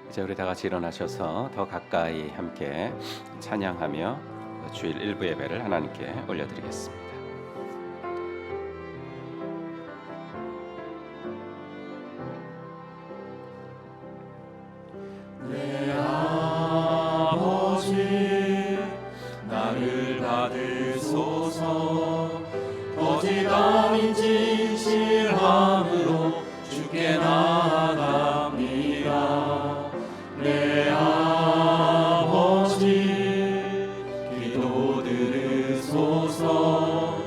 이제 우리 다 같이 일어나셔서 더 가까이 함께 찬양하며 주일 일부 예배를 하나님께 올려드리겠습니다. 내 아버지 나를 받으소서. 거짓 아닌 진실함으로 주께 나아갑니다. 내 아버지 기도 들으소서.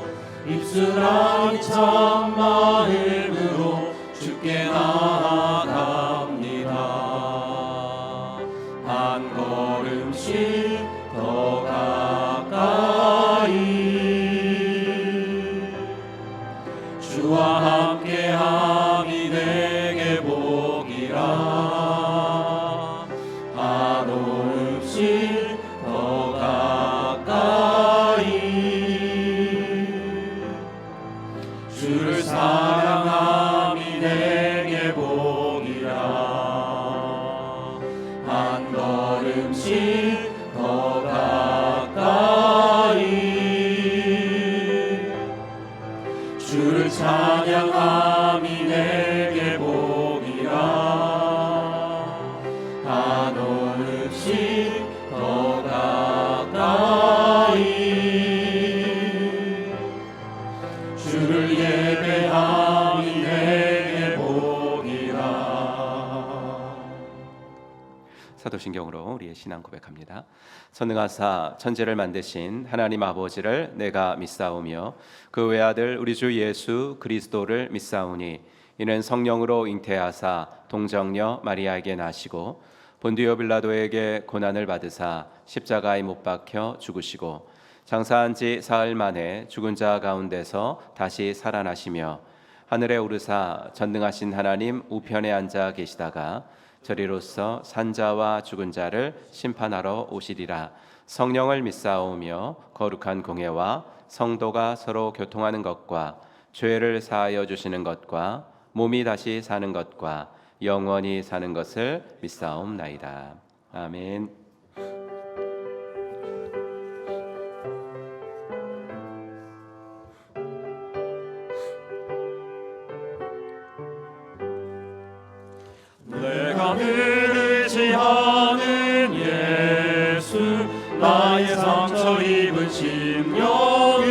입술 아닌 참 마음으로 주께 나아갑니다. 한 걸음씩 더 가까이 주와 함께함이 내게 복이라. 한 걸음씩 더 가까이 주를 사랑함이 내게 복이라. 한 걸음씩 더 가까이 주를 찬양함이 내게 복이라. 한 걸음씩 더 가까이 주를 예배함이 내게 복이라. 사도신경으로 우리의 신앙 고백합니다. 선능하사 천지를 만드신 하나님 아버지를 내가 믿사오며 그 외아들 우리 주 예수 그리스도를 믿사오니 이는 성령으로 잉태하사 동정녀 마리아에게 나시고 본디오 빌라도에게 고난을 받으사 십자가에 못 박혀 죽으시고 장사한 지 사흘 만에 죽은 자 가운데서 다시 살아나시며 하늘에 오르사 전능하신 하나님 우편에 앉아 계시다가 저리로서 산자와 죽은 자를 심판하러 오시리라. 성령을 믿사오며 거룩한 공회와 성도가 서로 교통하는 것과 죄를 사하여 주시는 것과 몸이 다시 사는 것과 영원히 사는 것을 믿사옵나이다. 아멘. 내가 늘 의지하는 예수 나의 상처 입은 심령을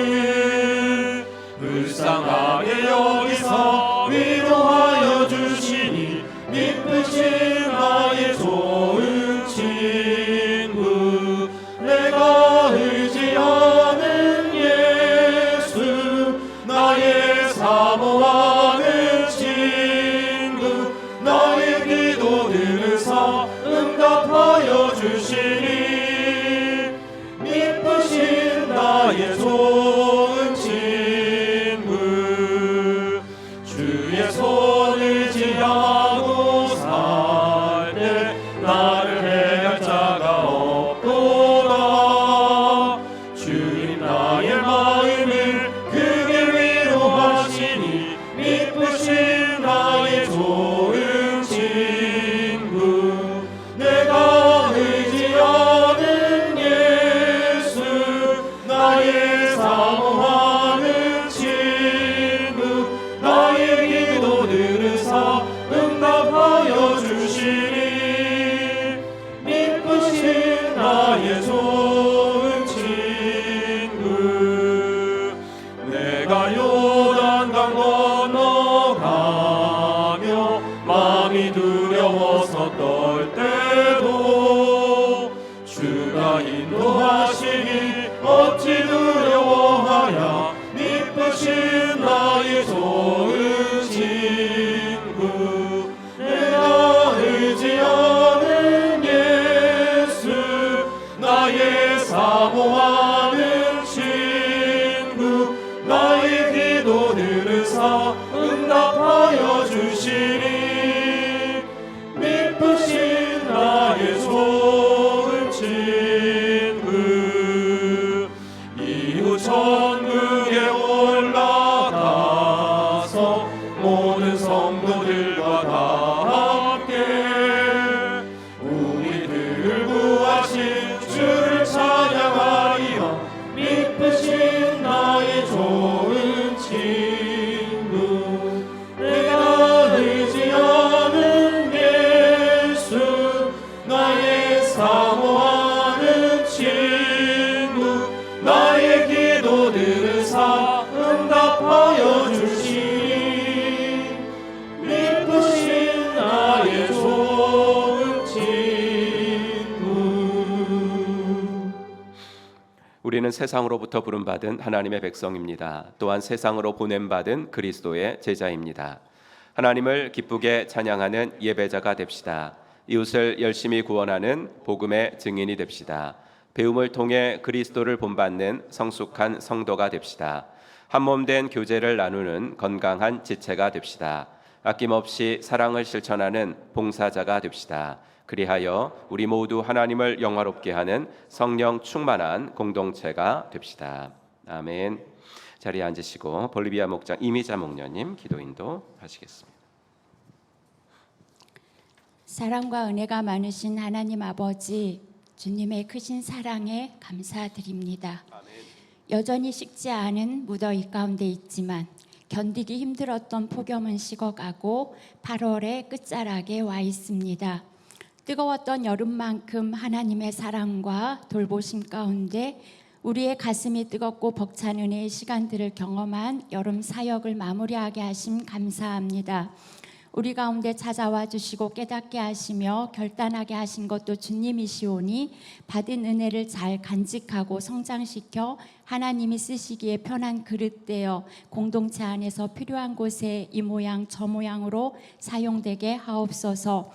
불쌍하게 여기서 위로하여 주시니 믿으신 나의 좋은 친구. 내가 의지하는 예수 나의 사모하는 친구. 나의 기도 들으사 응답하여 주시니 믿으신 나의 좋은 친구. 주의 손 의지하고 살 때 나를 해할 자가 없도다. 주님 나의 마음을 크게 위로하시니 믿으신 나의 좋은 친구. 내가 의지하는 예수 나의 사모하는 친구. 나의 기도 들으사 응답하여 주시니 믿으신 나의 좋은 친구. 내가 요단강 건너가며 마음이 두려워서 떨 때도 주가 인도하시니 어찌 두려워하랴. 믿으신 나의 좋은 친구. 내가 의지하는 예수 나의 사모하는 친구. 나의 기도 들으사 응답하여 주시니 믿으신 나의 좋은 친구. 이후 천국에 올라가서 모든 성도들과 다 우리는 세상으로부터 부름받은 하나님의 백성입니다. 또한 세상으로 보냄받은 그리스도의 제자입니다. 하나님을 기쁘게 찬양하는 예배자가 됩시다. 이웃을 열심히 구원하는 복음의 증인이 됩시다. 배움을 통해 그리스도를 본받는 성숙한 성도가 됩시다. 한몸된 교제를 나누는 건강한 지체가 됩시다. 아낌없이 사랑을 실천하는 봉사자가 됩시다. 그리하여 우리 모두 하나님을 영화롭게 하는 성령 충만한 공동체가 됩시다. 아멘. 자리에 앉으시고 볼리비아 목장 이미자 목녀님 기도 인도하시겠습니다. 사랑과 은혜가 많으신 하나님 아버지, 주님의 크신 사랑에 감사드립니다. 여전히 식지 않은 무더위 가운데 있지만 견디기 힘들었던 폭염은 식어가고 8월의 끝자락에 와 있습니다. 뜨거웠던 여름만큼 하나님의 사랑과 돌보심 가운데 우리의 가슴이 뜨겁고 벅찬 은혜의 시간들을 경험한 여름 사역을 마무리하게 하심 감사합니다. 우리 가운데 찾아와 주시고 깨닫게 하시며 결단하게 하신 것도 주님이시오니 받은 은혜를 잘 간직하고 성장시켜 하나님이 쓰시기에 편한 그릇 되어 공동체 안에서 필요한 곳에 이 모양 저 모양으로 사용되게 하옵소서.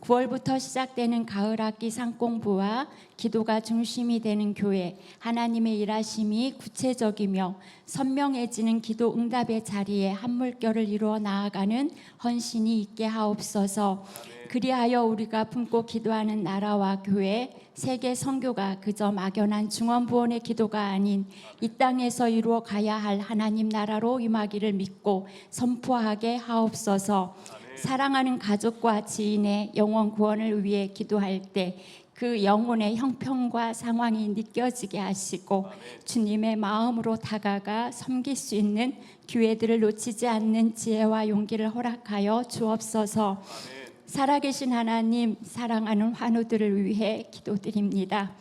9월부터 시작되는 가을학기 상공부와 기도가 중심이 되는 교회, 하나님의 일하심이 구체적이며 선명해지는 기도 응답의 자리에 한 물결을 이루어 나아가는 헌신이 있게 하옵소서. 그리하여 우리가 품고 기도하는 나라와 교회, 세계 선교가 그저 막연한 중원부원의 기도가 아닌 이 땅에서 이루어 가야 할 하나님 나라로 임하기를 믿고 선포하게 하옵소서. 사랑하는 가족과 지인의 영혼 구원을 위해 기도할 때 그 영혼의 형편과 상황이 느껴지게 하시고 주님의 마음으로 다가가 섬길 수 있는 기회들을 놓치지 않는 지혜와 용기를 허락하여 주옵소서. 살아계신 하나님, 사랑하는 환우들을 위해 기도드립니다.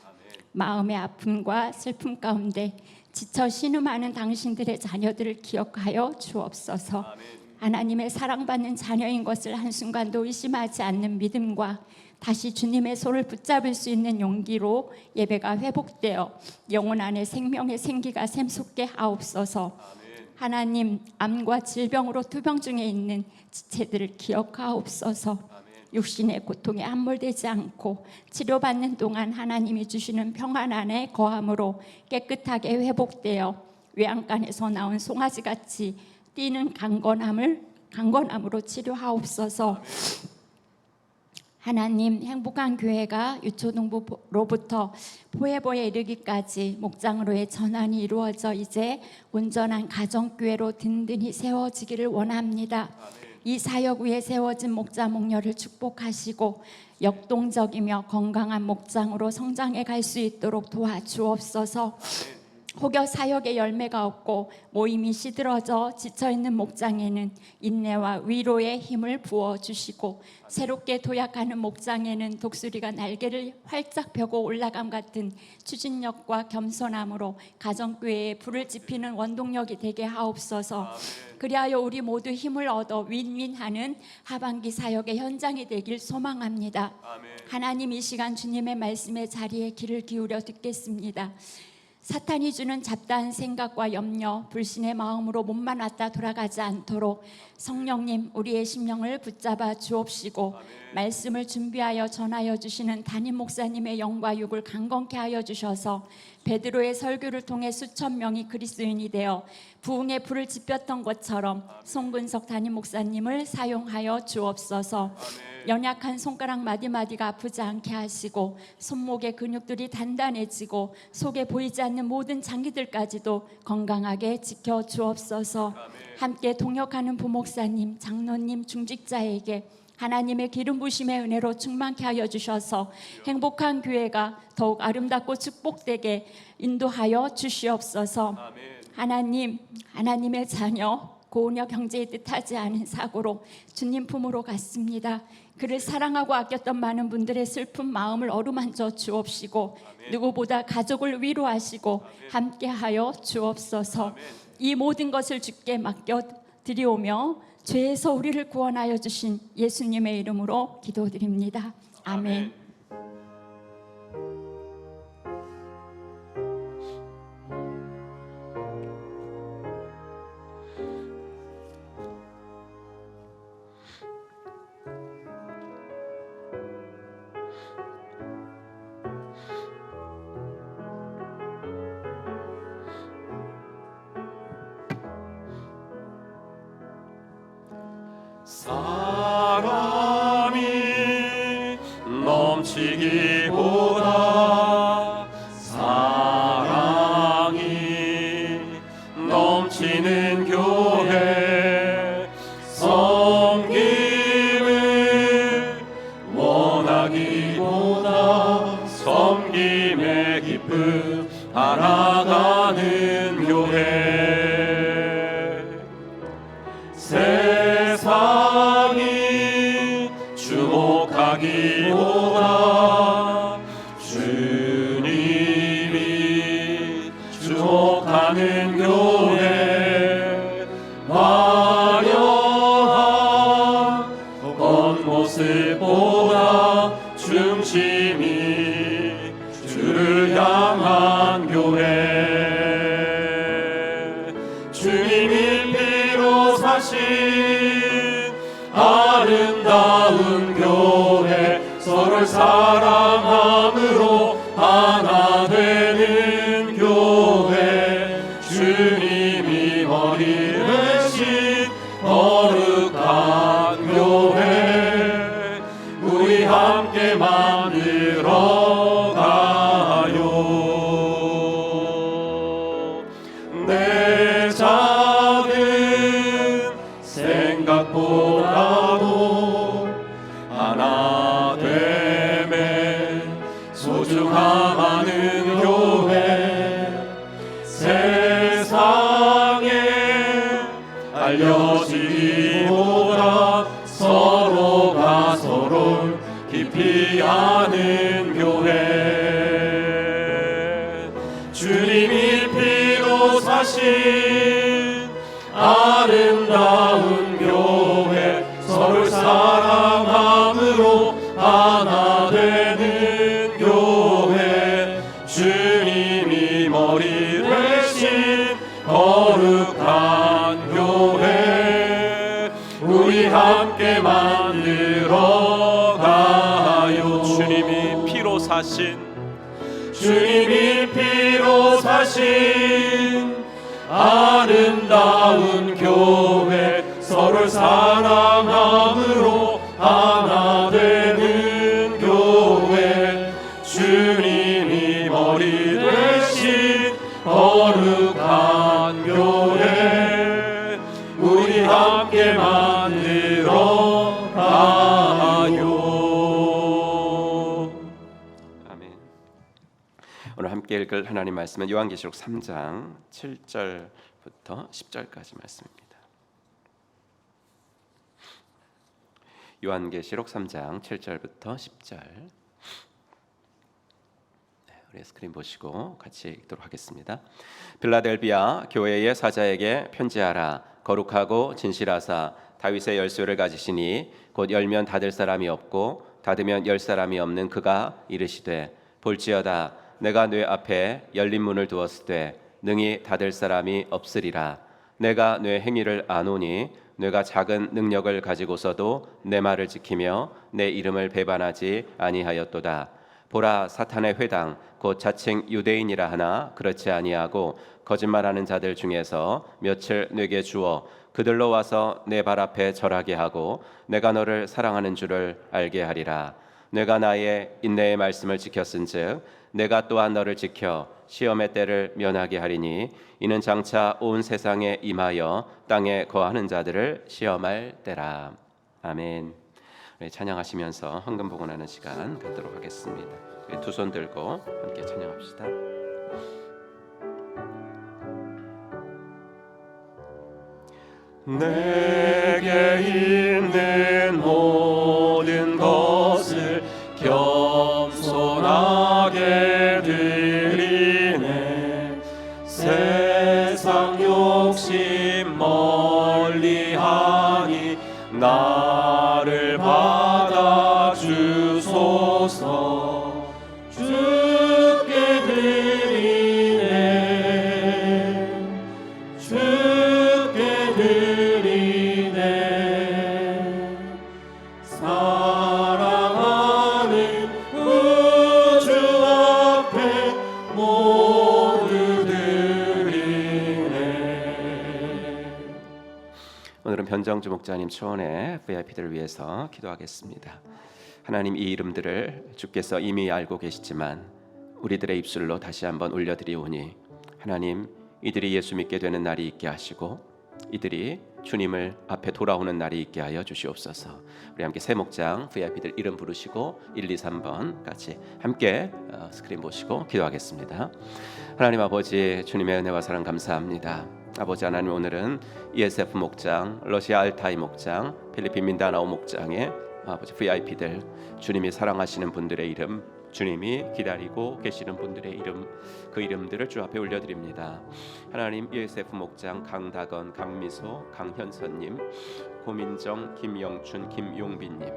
마음의 아픔과 슬픔 가운데 지쳐 신음하는 당신들의 자녀들을 기억하여 주옵소서. 하나님의 사랑받는 자녀인 것을 한순간도 의심하지 않는 믿음과 다시 주님의 손을 붙잡을 수 있는 용기로 예배가 회복되어 영혼 안에 생명의 생기가 샘솟게 하옵소서. 하나님, 암과 질병으로 투병 중에 있는 지체들을 기억하옵소서. 육신의 고통에 함몰되지 않고 치료받는 동안 하나님이 주시는 평안 안에 거함으로 깨끗하게 회복되어 외양간에서 나온 송아지같이 뛰는 강건함으로 치료하옵소서. 하나님, 행복한 교회가 유초동부로부터 포에보에 이르기까지 목장으로의 전환이 이루어져 이제 온전한 가정교회로 든든히 세워지기를 원합니다. 이 사역 위에 세워진 목자 목녀를 축복하시고 역동적이며 건강한 목장으로 성장해 갈 수 있도록 도와주옵소서. 혹여 사역의 열매가 없고 모임이 시들어져 지쳐있는 목장에는 인내와 위로의 힘을 부어주시고 새롭게 도약하는 목장에는 독수리가 날개를 활짝 펴고 올라감 같은 추진력과 겸손함으로 가정교회에 불을 지피는 원동력이 되게 하옵소서. 그리하여 우리 모두 힘을 얻어 윈윈하는 하반기 사역의 현장이 되길 소망합니다. 하나님, 이 시간 주님의 말씀의 자리에 귀를 기울여 듣겠습니다. 사탄이 주는 잡다한 생각과 염려, 불신의 마음으로 몸만 왔다 돌아가지 않도록 성령님, 우리의 심령을 붙잡아 주옵시고 말씀을 준비하여 전하여 주시는 담임 목사님의 영과 육을 강건케 하여 주셔서 베드로의 설교를 통해 수천 명이 그리스도인이 되어 부흥의 불을 지폈던 것처럼 송근석 담임 목사님을 사용하여 주옵소서. 연약한 손가락 마디마디가 아프지 않게 하시고 손목의 근육들이 단단해지고 속에 보이지 않는 모든 장기들까지도 건강하게 지켜 주옵소서. 함께 동역하는 부목사님, 장로님, 중직자에게 하나님의 기름 부심의 은혜로 충만케 하여 주셔서 행복한 교회가 더욱 아름답고 축복되게 인도하여 주시옵소서. 하나님, 하나님의 자녀 고은혁 형제의 뜻하지 않은 사고로 주님 품으로 갔습니다. 그를 사랑하고 아꼈던 많은 분들의 슬픈 마음을 어루만져 주옵시고 누구보다 가족을 위로하시고 함께하여 주옵소서. 이 모든 것을 주께 맡겨 드리오며 죄에서 우리를 구원하여 주신 예수님의 이름으로 기도드립니다. 아멘. 사랑이 넘치기보다 사랑이 넘치는 교회 섬김을 원하기보다 섬김의 기쁨 알아가는 교회 세상이 주목하기보다 주님이 주목하는 교회 화려한 겉모습보다 중심이 주를 향한 교회 주님이 피로 사신 아름다운 교회 서로를 사랑함으로 하나 되는 교회 주님이 머리 대신 거룩한 교회 우리 함께 만들어 가요 내 작은 생각보다도 하나 됨에 소중함하는 교회 세상에 알려지기보다 서로가 서로를 깊이 아는 교회 주님이 피로 사신 아름다운 교회 서로를 사랑함으로 하나 되는 교회 주님이 머리 대신 거룩한 교회 우리 함께 만들어 가요 주님이 피로 사신 아름다운 교회 서로를 사랑함으로 하나 되는 교회 주님이 머리 대신 거룩한 교회 우리 함께 만들어 가요. 아멘. 오늘 함께 읽을 하나님 말씀은 요한계시록 3장 7절부터 10절까지 말씀입니다. 요한계시록 3장 7절부터 10절. 우리 스크린 보시고 같이 읽도록 하겠습니다. 빌라델비아 교회의 사자에게 편지하라. 거룩하고 진실하사 다윗의 열쇠를 가지시니 곧 열면 닫을 사람이 없고 닫으면 열 사람이 없는 그가 이르시되 볼지어다 내가 뇌 앞에 열린 문을 두었으되 능히 닫을 사람이 없으리라. 내가 뇌 행위를 아노니 내가 작은 능력을 가지고서도 내 말을 지키며 내 이름을 배반하지 아니하였도다. 보라 사탄의 회당 곧 자칭 유대인이라 하나 그렇지 아니하고 거짓말하는 자들 중에서 몇을 내게 주어 그들로 와서 내 발 앞에 절하게 하고 내가 너를 사랑하는 줄을 알게 하리라. 내가 나의 인내의 말씀을 지켰은즉 내가 또한 너를 지켜 시험의 때를 면하게 하리니 이는 장차 온 세상에 임하여 땅에 거하는 자들을 시험할 때라. 아멘. 찬양하시면서 헌금 봉헌하는 시간 갖도록 하겠습니다. 두 손 들고 함께 찬양합시다. 내게 있는 모든 것을 겸손하게 드리네. 세상 욕심 멀리하니 나를 받아 주소서. 주께 드리네. 주께 드리네. 사랑하는 구주 앞에 모두 드리네. 오늘은 전정주 목자님 초원의 VIP들을 위해서 기도하겠습니다. 하나님, 이 이름들을 주께서 이미 알고 계시지만 우리들의 입술로 다시 한번 올려드리오니 하나님, 이들이 예수 믿게 되는 날이 있게 하시고 이들이 주님을 앞에 돌아오는 날이 있게 하여 주시옵소서. 우리 함께 새 목장 VIP들 이름 부르시고 1, 2, 3번 같이 함께 스크린 보시고 기도하겠습니다. 하나님 아버지, 주님의 은혜와 사랑 감사합니다. 아버지 하나님, 오늘은 ESF 목장, 러시아 알타이 목장, 필리핀 민다나오 목장의 아버지 VIP들, 주님이 사랑하시는 분들의 이름, 주님이 기다리고 계시는 분들의 이름, 그 이름들을 주 앞에 올려드립니다. 하나님, ESF 목장 강다건, 강미소, 강현선님, 고민정, 김영춘, 김용빈님,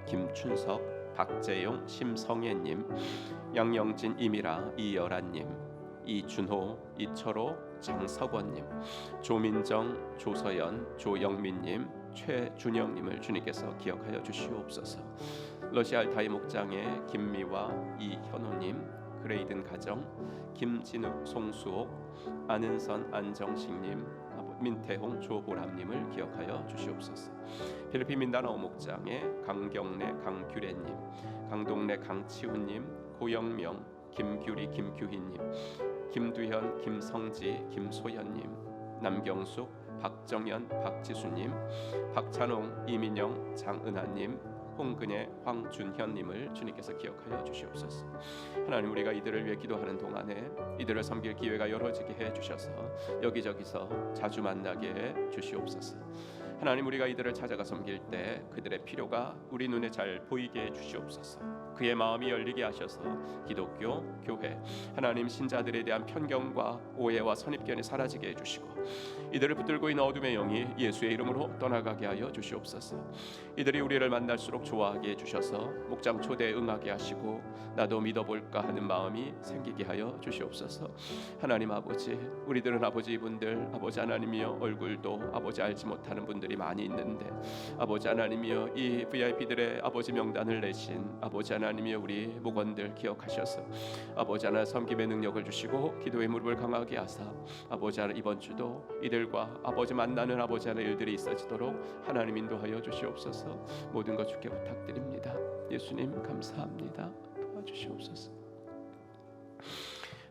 김춘석, 박재용, 심성애님, 양영진, 이미라, 이열아님, 이준호, 이철호, 장석원님, 조민정, 조서연, 조영민님, 최준영님을 주님께서 기억하여 주시옵소서. 러시아 알타이 목장의 김미화, 이현호님, 그레이든 가정, 김진욱, 송수옥, 안은선, 안정식님, 민태홍, 조보람님을 기억하여 주시옵소서. 필리핀 민다나오 목장의 강경래, 강규래님, 강동래, 강치훈님, 고영명, 김규리, 김규희님, 김두현, 김성지, 김소연님, 남경숙, 박정현, 박지수님, 박찬홍, 이민영, 장은하님, 홍근혜, 황준현님을 주님께서 기억하여 주시옵소서. 하나님, 우리가 이들을 위해 기도하는 동안에 이들을 섬길 기회가 열어지게 해 주셔서 여기저기서 자주 만나게 해 주시옵소서. 하나님, 우리가 이들을 찾아가 섬길 때 그들의 필요가 우리 눈에 잘 보이게 해 주시옵소서. 그의 마음이 열리게 하셔서 기독교, 교회, 하나님 신자들에 대한 편견과 오해와 선입견이 사라지게 해주시고 이들을 붙들고 있는 어둠의 영이 예수의 이름으로 떠나가게 하여 주시옵소서. 이들이 우리를 만날수록 좋아하게 해주셔서 목장 초대에 응하게 하시고 나도 믿어볼까 하는 마음이 생기게 하여 주시옵소서. 하나님 아버지, 우리들은 아버지 이분들, 아버지 하나님이여, 얼굴도 아버지 알지 못하는 분들이 많이 있는데 아버지 하나님이여, 이 VIP들의 아버지 명단을 내신 아버지 하나님이여, 우리 목원들 기억하셔서 아버지 하나 섬김의 능력을 주시고 기도의 무릎을 강하게 하사 아버지 하나 이번 주도 이들과 아버지 만나는 아버지 하나 일들이 있어지도록 하나님 인도하여 주시옵소서. 모든 것 주께 부탁드립니다. 예수님 감사합니다. 도와주시옵소서.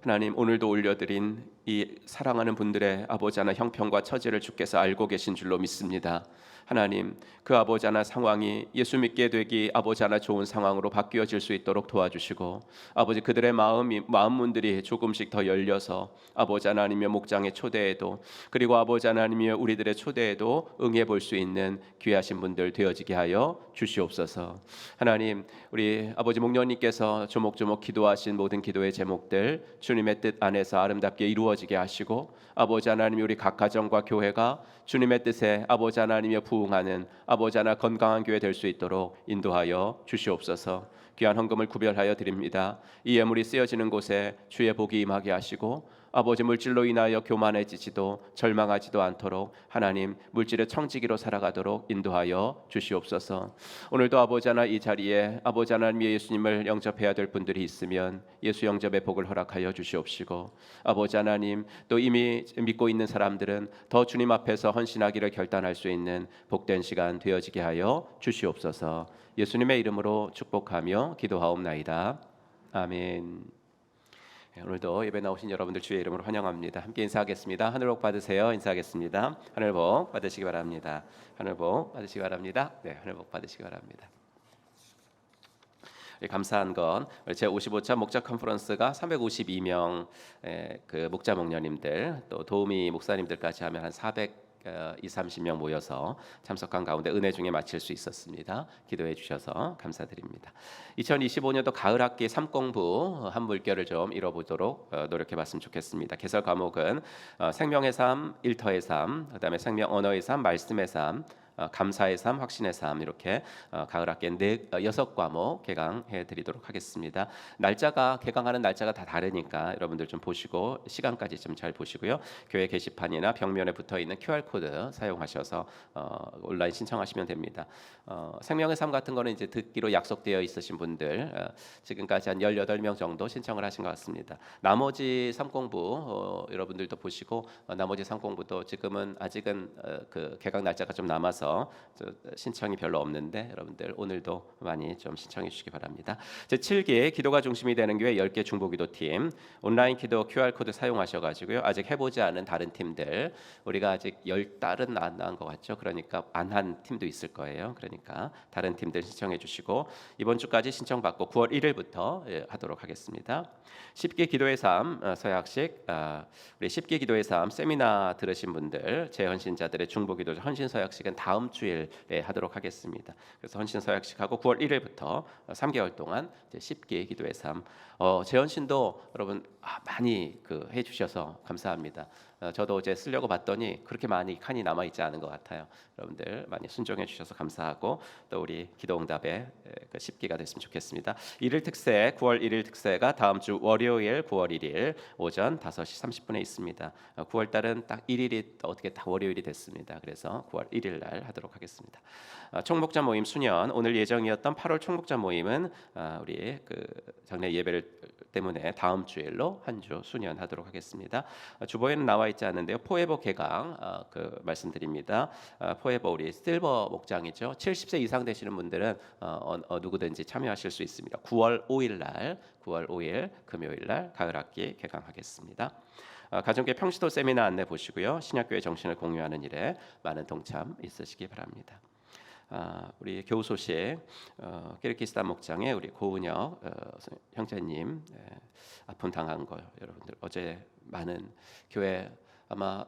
하나님, 오늘도 올려드린 이 사랑하는 분들의 아버지 하나 형편과 처지를 주께서 알고 계신 줄로 믿습니다. 하나님, 그 아버지 하나 상황이 예수 믿게 되기 아버지 하나 좋은 상황으로 바뀌어질 수 있도록 도와주시고 아버지 그들의 마음 문들이 조금씩 더 열려서 아버지 하나님의 목장의 초대에도 그리고 아버지 하나님의 우리들의 초대에도 응해 볼 수 있는 귀하신 분들 되어지게 하여 주시옵소서. 하나님, 우리 아버지 목련님께서 조목조목 기도하신 모든 기도의 제목들 주님의 뜻 안에서 아름답게 이루어지게 하시고 아버지 하나님, 우리 각 가정과 교회가 주님의 뜻에 아버지 하나님의 부응하는 아버지 하나 건강한 교회 될 수 있도록 인도하여 주시옵소서. 귀한 헌금을 구별하여 드립니다. 이 예물이 쓰여지는 곳에 주의 복이 임하게 하시고 아버지 물질로 인하여 교만해지지도 절망하지도 않도록 하나님 물질의 청지기로 살아가도록 인도하여 주시옵소서. 오늘도 아버지 하나 이 자리에 아버지 하나님의 예수님을 영접해야 될 분들이 있으면 예수 영접의 복을 허락하여 주시옵시고 아버지 하나님, 또 이미 믿고 있는 사람들은 더 주님 앞에서 헌신하기를 결단할 수 있는 복된 시간 되어지게 하여 주시옵소서. 예수님의 이름으로 축복하며 기도하옵나이다. 아멘. 오늘도 예배 나오신 여러분들 주의 이름으로 환영합니다. 함께 인사하겠습니다. 하늘 복 받으세요. 인사하겠습니다. 하늘 복 받으시기 바랍니다. 하늘 복 받으시기 바랍니다. 네, 하늘 복 받으시기 바랍니다. 감사한 건 제55차 목자 컨퍼런스가 352명 그 목자 목녀님들 또 도우미 목사님들까지 하면 한 430명 모여서 참석한 가운데 은혜 중에 마칠 수 있었습니다. 기도해 주셔서 감사드립니다. 2025년도 가을 학기 3공부 한 물결을 좀 이뤄보도록 노력해 봤으면 좋겠습니다. 개설 과목은 생명의 삶, 일터의 삶, 그다음에 생명 언어의 삶, 말씀의 삶, 감사의 삶, 확신의 삶 이렇게 가을 학기에 6과목 개강해 드리도록 하겠습니다. 날짜가 개강하는 날짜가 다 다르니까 여러분들 좀 보시고 시간까지 좀 잘 보시고요. 교회 게시판이나 벽면에 붙어 있는 QR 코드 사용하셔서 온라인 신청하시면 됩니다. 생명의 삶 같은 거는 이제 듣기로 약속되어 있으신 분들 지금까지 한 18명 정도 신청을 하신 것 같습니다. 나머지 3공부 여러분들도 보시고 나머지 3공부도 지금은 아직은 그 개강 날짜가 좀 남아서 신청이 별로 없는데 여러분들 오늘도 많이 좀 신청해 주시기 바랍니다. 제7기 기도가 중심이 되는 교회 10개 중보기도팀 온라인 기도 QR코드 사용하셔가지고요. 아직 해보지 않은 다른 팀들 우리가 아직 10달은 안 나은 것 같죠. 그러니까 안 한 팀도 있을 거예요. 그러니까 다른 팀들 신청해 주시고 이번 주까지 신청받고 9월 1일부터 하도록 하겠습니다. 10기 기도의 삶 서약식 우리 10기 기도의 삶 세미나 들으신 분들 재헌신자들의 중보기도 헌신 서약식은 다음 주일에 하도록 하겠습니다. 그래서 헌신 서약식하고 9월 1일부터 3개월 동안 10기 기도의 삶 재헌신도 여러분 많이 해주셔서 감사합니다. 저도 어제 쓰려고 봤더니 그렇게 많이 칸이 남아 있지 않은 것 같아요. 여러분들 많이 순종해 주셔서 감사하고 또 우리 기도응답의 10기가 됐으면 좋겠습니다. 1일 특세 9월 1일 특세가 다음 주 월요일 9월 1일 오전 5시 30분에 있습니다. 9월 달은 딱 1일이 어떻게 딱 월요일이 됐습니다. 그래서 9월 1일 날 하도록 하겠습니다. 총목자 모임 수년 오늘 예정이었던 8월 총목자 모임은 우리 장례 예배를 때문에 다음 주일로 한 주 수년하도록 하겠습니다. 주보에는 나와 있지 않은데요. 포에버 개강 말씀드립니다. 포에버 우리 실버 목장이죠. 70세 이상 되시는 분들은 누구든지 참여하실 수 있습니다. 9월 5일 금요일 날 가을 학기 개강하겠습니다. 가정교회 평시도 세미나 안내 보시고요. 신약교회 정신을 공유하는 일에 많은 동참 있으시기 바랍니다. 우리 교우 소식 키르기스탄 목장에 우리 고은혁 형제님 아픔 당한 거 여러분들 어제 많은 교회 아마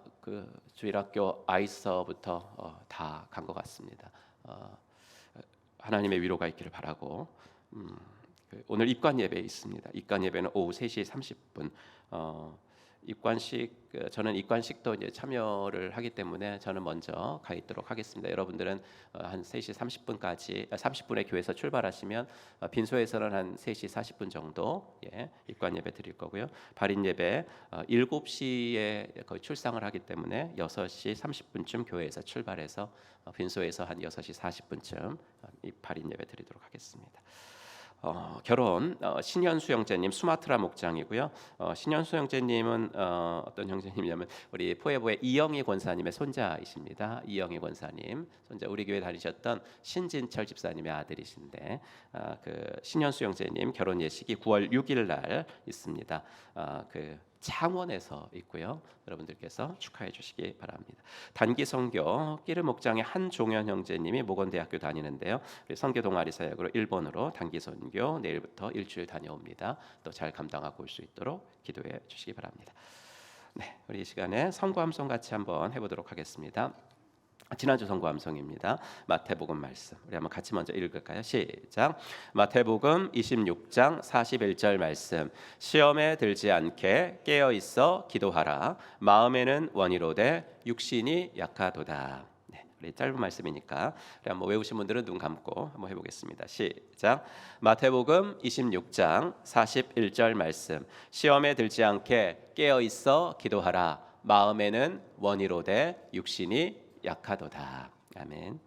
주일학교 아이서부터 다 간 것 같습니다. 하나님의 위로가 있기를 바라고 오늘 입관 예배 있습니다. 입관 예배는 오후 3시 30분. 입관식 저는 입관식도 이제 참여를 하기 때문에 저는 먼저 가 있도록 하겠습니다. 여러분들은 한 3시 30분까지 30분에 교회에서 출발하시면 빈소에서는 한 3시 40분 정도 입관 예배 드릴 거고요. 발인 예배 7시에 거의 출상을 하기 때문에 6시 30분쯤 교회에서 출발해서 빈소에서 한 6시 40분쯤 발인 예배 드리도록 하겠습니다. 결혼 신현수 형제님 수마트라 목장이고요. 신현수 형제님은 어떤 형제님이냐면 우리 포에보의 이영희 권사님의 손자이십니다. 이영희 권사님 손자 우리 교회 다니셨던 신진철 집사님의 아들이신데 신현수 형제님 결혼 예식이 9월 6일 날 있습니다. 창원에서 있고요. 여러분들께서 축하해 주시기 바랍니다. 단기 선교 끼르 목장의 한종현 형제님이 모건대학교 다니는데요. 선교 동아리 사역으로 일본으로 단기 선교 내일부터 일주일 다녀옵니다. 또 잘 감당하고 올 수 있도록 기도해 주시기 바랍니다. 네, 우리 이 시간에 선고함송 같이 한번 해보도록 하겠습니다. 지난주 선고함송입니다. 마태복음 말씀 우리 한번 같이 먼저 읽을까요? 시작. 마태복음 26장 41절 말씀. 시험에 들지 않게 깨어 있어 기도하라. 마음에는 원이로되 육신이 약하도다. 네, 우리 짧은 말씀이니까 우리 한번 외우신 분들은 눈 감고 한번 해보겠습니다. 시작. 마태복음 26장 41절 말씀. 시험에 들지 않게 깨어 있어 기도하라. 마음에는 원이로되 육신이 약하도다. 아멘.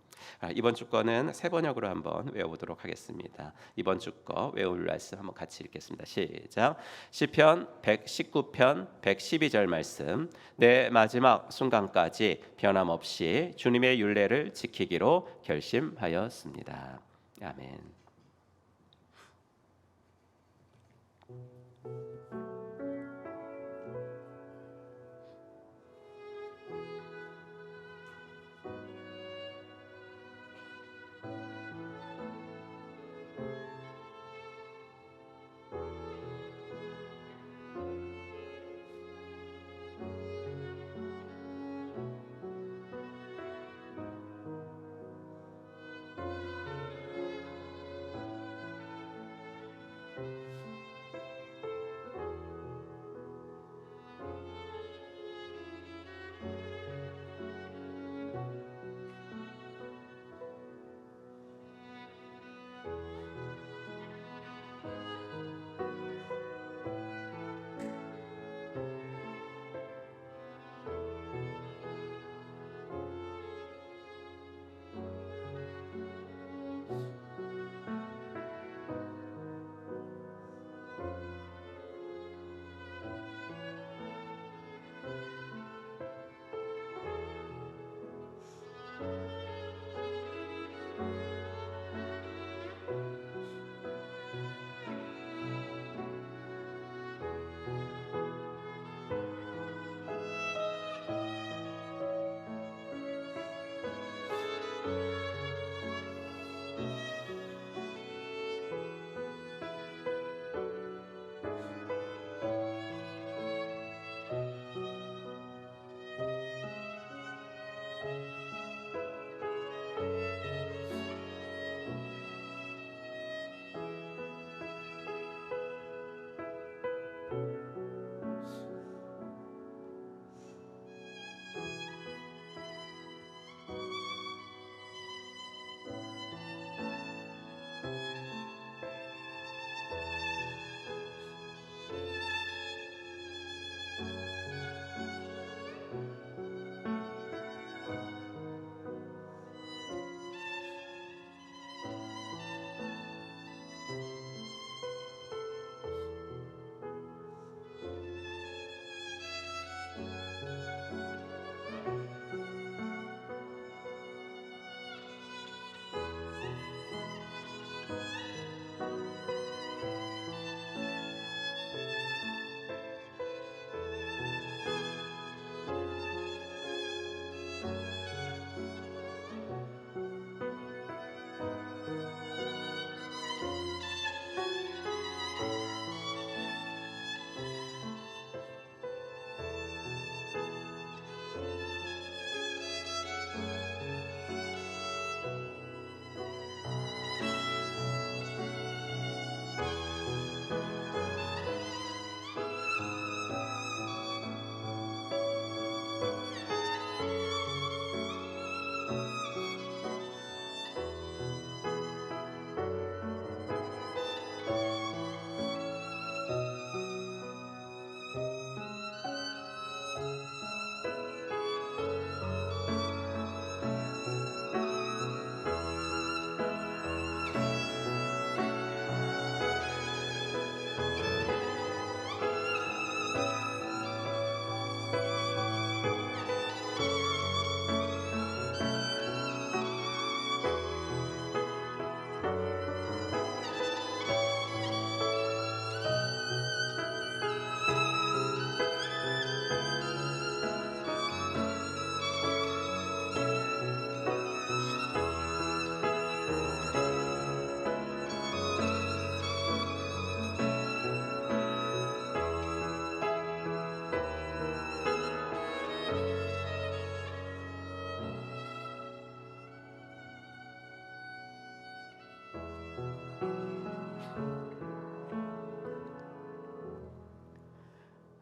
이번 주 거는 세 번역으로 한번 외워보도록 하겠습니다. 이번 주 거 외울 말씀 한번 같이 읽겠습니다. 시작. 시편 119편 112절 말씀. 내 마지막 순간까지 변함없이 주님의 율례를 지키기로 결심하였습니다. 아멘.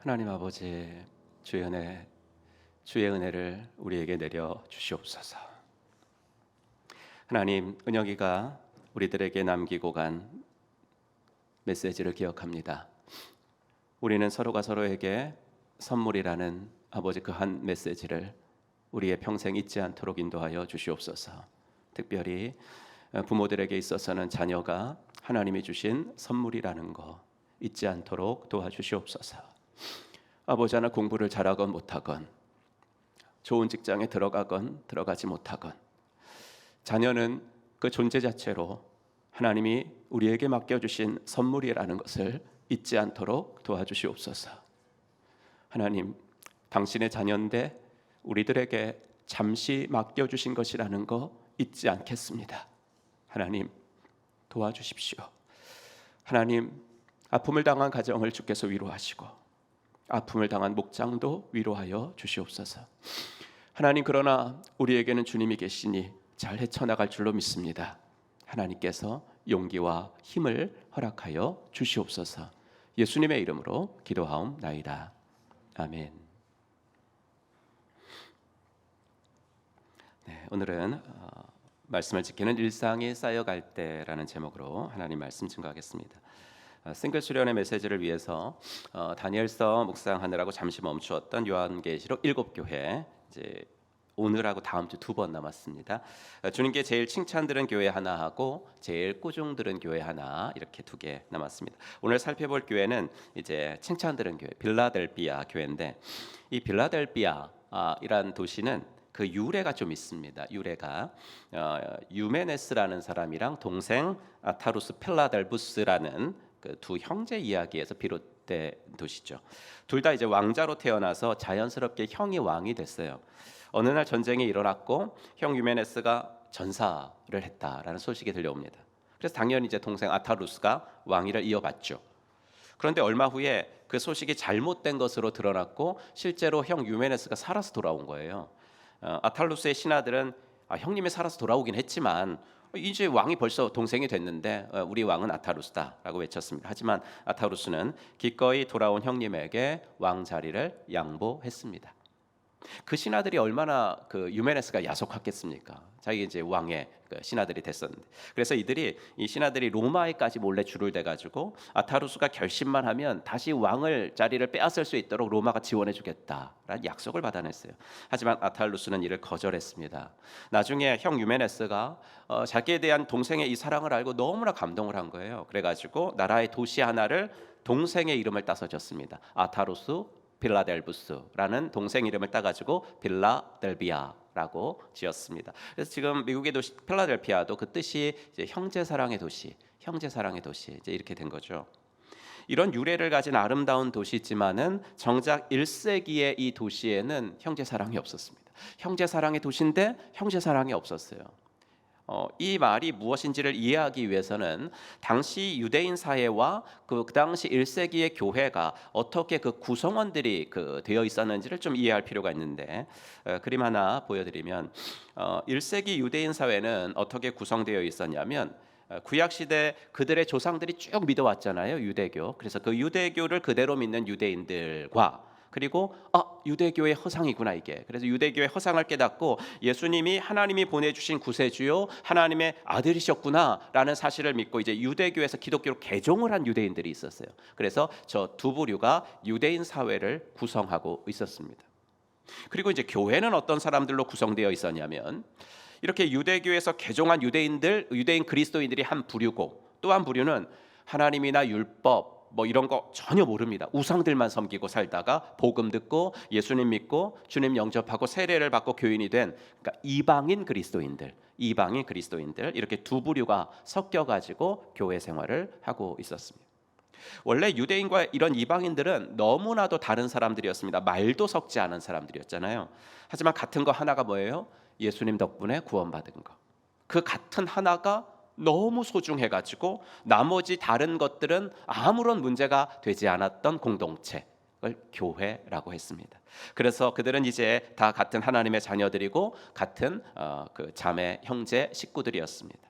하나님 아버지, 주의 은혜를 우리에게 내려 주시옵소서. 하나님, 은혁이가 우리들에게 남기고 간 메시지를 기억합니다. 우리는 서로가 서로에게 선물이라는 아버지 그 한 메시지를 우리의 평생 잊지 않도록 인도하여 주시옵소서. 특별히 부모들에게 있어서는 자녀가 하나님이 주신 선물이라는 거 잊지 않도록 도와주시옵소서. 아버지 하나 공부를 잘하건 못하건, 좋은 직장에 들어가건 들어가지 못하건, 자녀는 그 존재 자체로 하나님이 우리에게 맡겨주신 선물이라는 것을 잊지 않도록 도와주시옵소서. 하나님, 당신의 자녀인데 우리들에게 잠시 맡겨주신 것이라는 거 잊지 않겠습니다. 하나님, 도와주십시오. 하나님, 아픔을 당한 가정을 주께서 위로하시고 아픔을 당한 목장도 위로하여 주시옵소서. 하나님, 그러나 우리에게는 주님이 계시니 잘 헤쳐나갈 줄로 믿습니다. 하나님께서 용기와 힘을 허락하여 주시옵소서. 예수님의 이름으로 기도하옵나이다. 아멘. 네, 오늘은 말씀을 지키는 일상이 쌓여갈 때라는 제목으로 하나님 말씀 증거하겠습니다. 싱글 수련의 메시지를 위해서 다니엘서 묵상하느라고 잠시 멈추었던 요한계시록 7교회, 이제 오늘하고 다음 주 2번 남았습니다. 주님께 제일 칭찬 들은 교회 하나 하고 제일 꾸중 들은 교회 하나, 이렇게 2개 남았습니다. 오늘 살펴볼 교회는 이제 칭찬 들은 교회, 빌라델비아 교회인데, 이 빌라델비아이란 도시는 그 유래가 좀 있습니다. 유래가 유메네스라는 사람이랑 동생 아타루스 펠라델부스라는 그 두 형제 이야기에서 비롯된 도시죠. 둘 다 이제 왕자로 태어나서 자연스럽게 형이 왕이 됐어요. 어느 날 전쟁이 일어났고 형 유메네스가 전사를 했다라는 소식이 들려옵니다. 그래서 당연히 이제 동생 아타루스가 왕위를 이어받죠. 그런데 얼마 후에 그 소식이 잘못된 것으로 드러났고 실제로 형 유메네스가 살아서 돌아온 거예요. 아탈루스의 신하들은 형님이 살아서 돌아오긴 했지만 이제 왕이 벌써 동생이 됐는데 우리 왕은 아타루스다라고 외쳤습니다. 하지만 아타루스는 기꺼이 돌아온 형님에게 왕 자리를 양보했습니다. 그 신하들이 얼마나 그 유메네스가 야속했겠습니까? 자기 이제 왕의 그 신하들이 됐었는데, 그래서 이 신하들이 로마에까지 몰래 줄을 대 가지고 아타루스가 결심만 하면 다시 왕을 자리를 빼앗을 수 있도록 로마가 지원해주겠다라는 약속을 받아냈어요. 하지만 아타루스는 이를 거절했습니다. 나중에 형 유메네스가 자기에 대한 동생의 이 사랑을 알고 너무나 감동을 한 거예요. 그래가지고 나라의 도시 하나를 동생의 이름을 따서 졌습니다. 아타루스 빌라델부스라는 동생 이름을 따가지고 빌라델비아라고 지었습니다. 그래서 지금 미국의 도시 필라델피아도 그 뜻이 이제 형제 사랑의 도시, 형제 사랑의 도시 이제 이렇게 된 거죠. 이런 유래를 가진 아름다운 도시지만은 정작 1세기의 이 도시에는 형제 사랑이 없었습니다. 형제 사랑의 도시인데 형제 사랑이 없었어요. 이 말이 무엇인지를 이해하기 위해서는 당시 유대인 사회와 그 당시 1세기의 교회가 어떻게 그 구성원들이 되어 있었는지를 좀 이해할 필요가 있는데, 그림 하나 보여드리면 1세기 유대인 사회는 어떻게 구성되어 있었냐면, 구약 시대 그들의 조상들이 쭉 믿어왔잖아요, 유대교. 그래서 그 유대교를 그대로 믿는 유대인들과, 그리고 유대교의 허상이구나 이게. 그래서 유대교의 허상을 깨닫고 예수님이 하나님이 보내주신 구세주요 하나님의 아들이셨구나라는 사실을 믿고 이제 유대교에서 기독교로 개종을 한 유대인들이 있었어요. 그래서 저 두 부류가 유대인 사회를 구성하고 있었습니다. 그리고 이제 교회는 어떤 사람들로 구성되어 있었냐면, 이렇게 유대교에서 개종한 유대인 그리스도인들이 한 부류고, 또 한 부류는 하나님이나 율법 뭐 이런 거 전혀 모릅니다. 우상들만 섬기고 살다가 복음 듣고 예수님 믿고 주님 영접하고 세례를 받고 교인이 된, 그러니까 이방인 그리스도인들 이렇게 두 부류가 섞여 가지고 교회 생활을 하고 있었습니다. 원래 유대인과 이런 이방인들은 너무나도 다른 사람들이었습니다. 말도 섞지 않은 사람들이었잖아요. 하지만 같은 거 하나가 뭐예요? 예수님 덕분에 구원받은 거. 그 같은 하나가 너무 소중해가지고 나머지 다른 것들은 아무런 문제가 되지 않았던 공동체를 교회라고 했습니다. 그래서 그들은 이제 다 같은 하나님의 자녀들이고 같은 그 자매 형제 식구들이었습니다.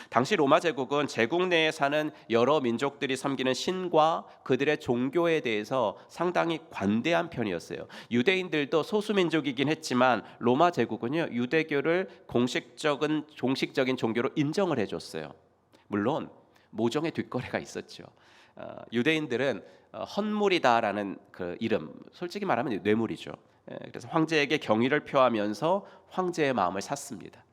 당시 로마 제국은 제국 내에 사는 여러 민족들이 섬기는 신과 그들의 종교에 대해서 상당히 관대한 편이었어요. 유대인들도 소수민족이긴 했지만 로마 제국은요, 유대교를 공식적인 종교로 인정을 해줬어요. 물론 모종의 뒷거래가 있었죠. 유대인들은 헌물이다라는 그 이름, 솔직히 말하면 뇌물이죠. 그래서 황제에게 경의를 표하면서 황제의 마음을 샀습니다.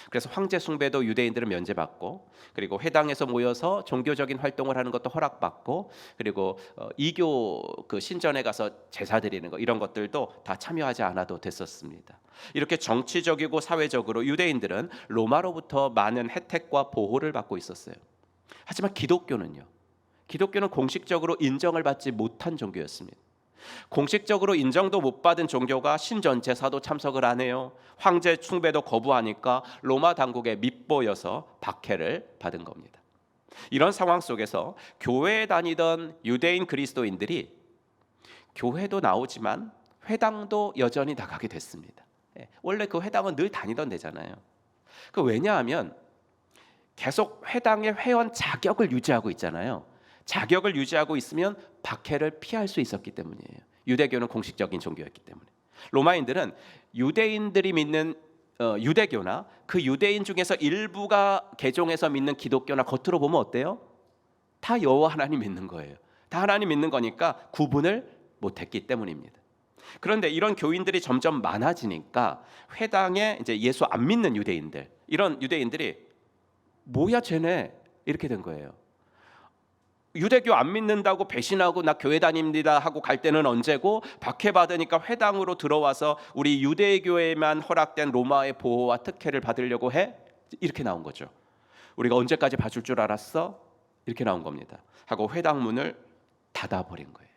그래서 황제 숭배도 유대인들은 면제받고, 그리고 회당에서 모여서 종교적인 활동을 하는 것도 허락받고, 그리고 이교 그 신전에 가서 제사 드리는 거 이런 것들도 다 참여하지 않아도 됐었습니다. 이렇게 정치적이고 사회적으로 유대인들은 로마로부터 많은 혜택과 보호를 받고 있었어요. 하지만 기독교는 공식적으로 인정을 받지 못한 종교였습니다. 공식적으로 인정도 못 받은 종교가 신전 제사도 참석을 안 해요. 황제 숭배도 거부하니까 로마 당국에 밉보여서 박해를 받은 겁니다. 이런 상황 속에서 교회에 다니던 유대인 그리스도인들이 교회도 나오지만 회당도 여전히 나가게 됐습니다. 원래 그 회당은 늘 다니던 데잖아요. 왜냐하면 계속 회당의 회원 자격을 유지하고 있잖아요. 자격을 유지하고 있으면 박해를 피할 수 있었기 때문이에요. 유대교는 공식적인 종교였기 때문에. 로마인들은 유대인들이 믿는 유대교나 그 유대인 중에서 일부가 개종해서 믿는 기독교나 겉으로 보면 어때요? 다 여호와 하나님 믿는 거예요. 다 하나님 믿는 거니까 구분을 못했기 때문입니다. 그런데 이런 교인들이 점점 많아지니까 회당에 이제 예수 안 믿는 유대인들, 이런 유대인들이 뭐야 쟤네 이렇게 된 거예요. 유대교 안 믿는다고 배신하고 나 교회 다닙니다 하고 갈 때는 언제고, 박해받으니까 회당으로 들어와서 우리 유대교에만 허락된 로마의 보호와 특혜를 받으려고 해? 이렇게 나온 거죠. 우리가 언제까지 봐줄 줄 알았어? 이렇게 나온 겁니다. 하고 회당 문을 닫아버린 거예요.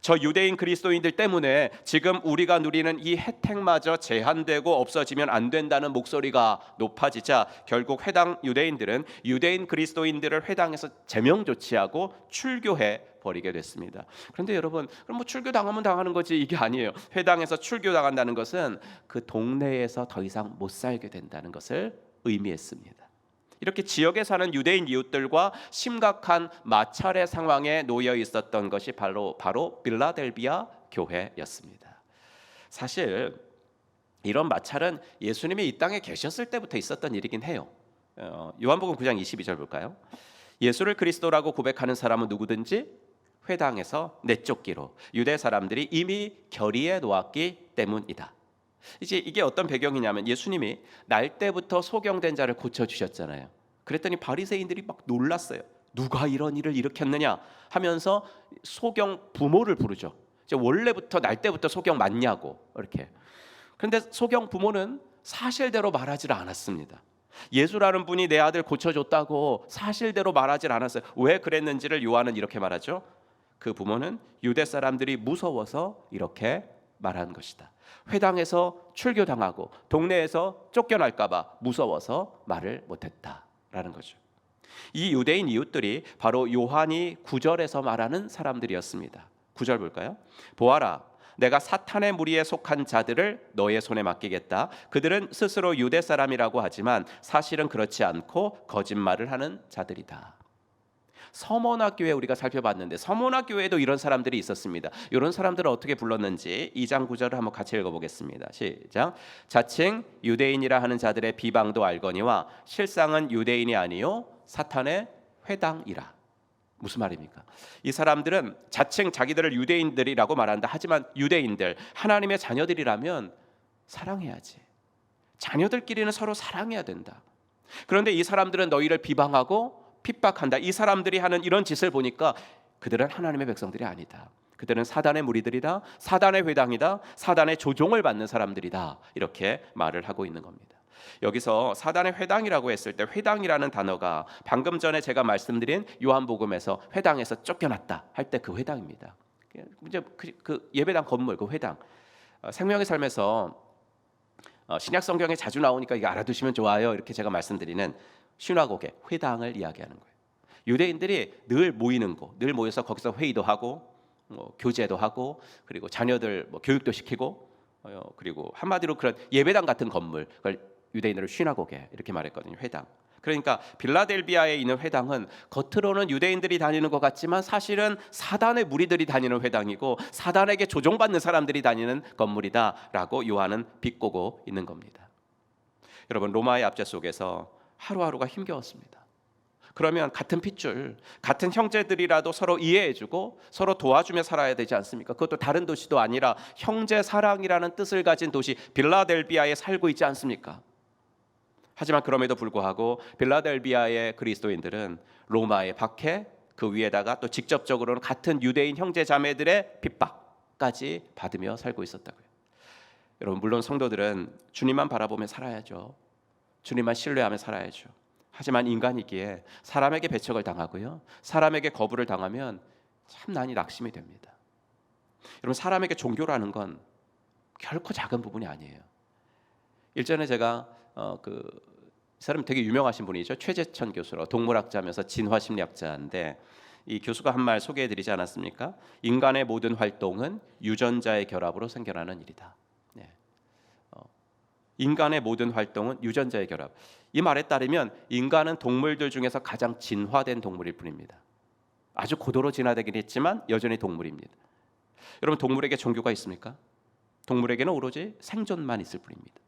저 유대인 그리스도인들 때문에 지금 우리가 누리는 이 혜택마저 제한되고 없어지면 안 된다는 목소리가 높아지자 결국 회당 유대인들은 유대인 그리스도인들을 회당에서 제명 조치하고 출교해 버리게 됐습니다. 그런데 여러분, 그럼 뭐 출교 당하면 당하는 거지 이게 아니에요. 회당에서 출교 당한다는 것은 그 동네에서 더 이상 못 살게 된다는 것을 의미했습니다. 이렇게 지역에 사는 유대인 이웃들과 심각한 마찰의 상황에 놓여 있었던 것이 바로 빌라델비아 교회였습니다. 사실 이런 마찰은 예수님이 이 땅에 계셨을 때부터 있었던 일이긴 해요. 요한복음 9장 22절 볼까요? 예수를 그리스도라고 고백하는 사람은 누구든지 회당에서 내쫓기로 유대 사람들이 이미 결의해 놓았기 때문이다. 이제 이게 어떤 배경이냐면 예수님이 날 때부터 소경된 자를 고쳐 주셨잖아요. 그랬더니 바리새인들이 막 놀랐어요. 누가 이런 일을 일으켰느냐 하면서 소경 부모를 부르죠. 이제 원래부터 날 때부터 소경 맞냐고 이렇게. 그런데 소경 부모는 사실대로 말하지 않았습니다. 예수라는 분이 내 아들 고쳐줬다고 사실대로 말하지 않았어요. 왜 그랬는지를 요한은 이렇게 말하죠. 그 부모는 유대 사람들이 무서워서 이렇게 말한 것이다. 회당에서 출교당하고 동네에서 쫓겨날까 봐 무서워서 말을 못했다라는 거죠. 이 유대인 이웃들이 바로 요한이 9절에서 말하는 사람들이었습니다. 9절 볼까요? 보아라, 내가 사탄의 무리에 속한 자들을 너의 손에 맡기겠다. 그들은 스스로 유대 사람이라고 하지만 사실은 그렇지 않고 거짓말을 하는 자들이다. 서머나교회 우리가 살펴봤는데 서머나교회에도 이런 사람들이 있었습니다. 이런 사람들을 어떻게 불렀는지 2장 9절을 한번 같이 읽어보겠습니다. 시작. 자칭 유대인이라 하는 자들의 비방도 알거니와 실상은 유대인이 아니요 사탄의 회당이라. 무슨 말입니까? 이 사람들은 자칭 자기들을 유대인들이라고 말한다. 하지만 유대인들, 하나님의 자녀들이라면 사랑해야지. 자녀들끼리는 서로 사랑해야 된다. 그런데 이 사람들은 너희를 비방하고 핍박한다. 이 사람들이 하는 이런 짓을 보니까 그들은 하나님의 백성들이 아니다. 그들은 사단의 무리들이다. 사단의 회당이다. 사단의 조종을 받는 사람들이다. 이렇게 말을 하고 있는 겁니다. 여기서 사단의 회당이라고 했을 때 회당이라는 단어가 방금 전에 제가 말씀드린 요한복음에서 회당에서 쫓겨났다 할 때 그 회당입니다. 이제 그 예배당 건물 그 회당. 생명의 삶에서 신약 성경에 자주 나오니까 이게 알아두시면 좋아요. 이렇게 제가 말씀드리는 시나고게 회당을 이야기하는 거예요. 유대인들이 늘 모이는 곳, 늘 모여서 거기서 회의도 하고 교제도 하고 그리고 자녀들 교육도 시키고 그리고 한마디로 그런 예배당 같은 건물, 그걸 유대인들을 시나고게 이렇게 말했거든요. 회당. 그러니까 빌라델비아에 있는 회당은 겉으로는 유대인들이 다니는 것 같지만 사실은 사단의 무리들이 다니는 회당이고 사단에게 조종받는 사람들이 다니는 건물이다라고 요한은 비꼬고 있는 겁니다. 여러분, 로마의 압제 속에서 하루하루가 힘겨웠습니다. 그러면 같은 핏줄, 같은 형제들이라도 서로 이해해주고 서로 도와주며 살아야 되지 않습니까? 그것도 다른 도시도 아니라 형제 사랑이라는 뜻을 가진 도시 빌라델비아에 살고 있지 않습니까? 하지만 그럼에도 불구하고 빌라델비아의 그리스도인들은 로마의 박해, 그 위에다가 또 직접적으로는 같은 유대인 형제 자매들의 핍박까지 받으며 살고 있었다고요. 여러분, 물론 성도들은 주님만 바라보며 살아야죠. 주님만 신뢰하며 살아야죠. 하지만 인간이기에 사람에게 배척을 당하고요, 사람에게 거부를 당하면 참 많이 낙심이 됩니다. 여러분, 사람에게 종교라는 건 결코 작은 부분이 아니에요. 일전에 제가 이 사람 되게 유명하신 분이죠. 최재천 교수로 동물학자면서 진화심리학자인데 이 교수가 한 말 소개해드리지 않았습니까? 인간의 모든 활동은 유전자의 결합으로 생겨나는 일이다. 인간의 모든 활동은 유전자의 결합. 이 말에 따르면 인간은 동물들 중에서 가장 진화된 동물일 뿐입니다. 아주 고도로 진화되긴 했지만 여전히 동물입니다. 여러분, 동물에게 종교가 있습니까? 동물에게는 오로지 생존만 있을 뿐입니다.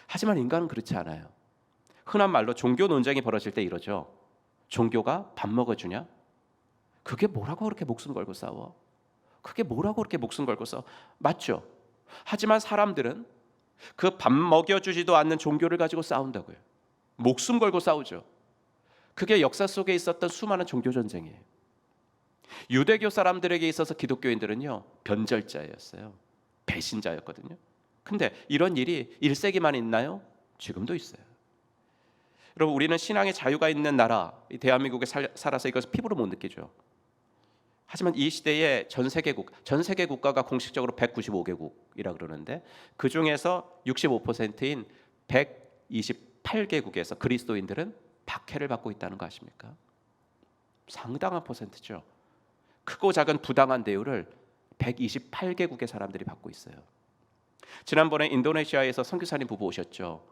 하지만 인간은 그렇지 않아요. 흔한 말로 종교 논쟁이 벌어질 때 이러죠. 종교가 밥 먹어주냐? 그게 뭐라고 그렇게 목숨 걸고 싸워? 그게 뭐라고 그렇게 목숨 걸고 싸워? 맞죠? 하지만 사람들은 그 밥 먹여주지도 않는 종교를 가지고 싸운다고요. 목숨 걸고 싸우죠. 그게 역사 속에 있었던 수많은 종교 전쟁이에요. 유대교 사람들에게 있어서 기독교인들은요, 변절자였어요. 배신자였거든요. 근데 이런 일이 1세기만 있나요? 지금도 있어요. 여러분, 우리는 신앙의 자유가 있는 나라, 대한민국에 살아서 이것을 피부로 못 느끼죠. 하지만 이 시대의 전 세계 국가가 공식적으로 195개국이라 그러는데 그 중에서 65%인 128개국에서 그리스도인들은 박해를 받고 있다는 거 아십니까? 상당한 퍼센트죠. 크고 작은 부당한 대우를 128개국의 사람들이 받고 있어요. 지난번에 인도네시아에서 선교사님 부부 오셨죠.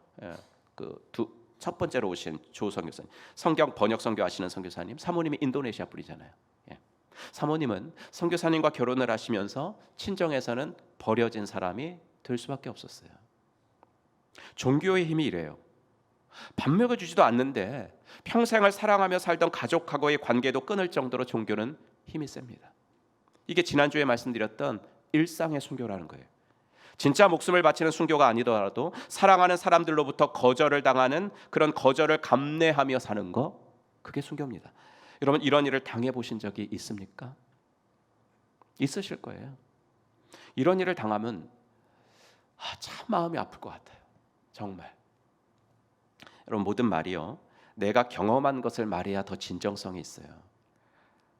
첫 번째로 오신 조 선교사님, 성경 번역 선교 하시는 선교사님, 사모님이 인도네시아 분이잖아요. 사모님은 선교사님과 결혼을 하시면서 친정에서는 버려진 사람이 될 수밖에 없었어요. 종교의 힘이 이래요. 밥 먹여주지도 않는데 평생을 사랑하며 살던 가족하고의 관계도 끊을 정도로 종교는 힘이 셉니다. 이게 지난주에 말씀드렸던 일상의 순교라는 거예요. 진짜 목숨을 바치는 순교가 아니더라도 사랑하는 사람들로부터 거절을 당하는 그런 거절을 감내하며 사는 거, 그게 순교입니다. 여러분, 이런 일을 당해보신 적이 있습니까? 있으실 거예요. 이런 일을 당하면 참 마음이 아플 것 같아요. 정말. 여러분, 모든 말이요, 내가 경험한 것을 말해야 더 진정성이 있어요.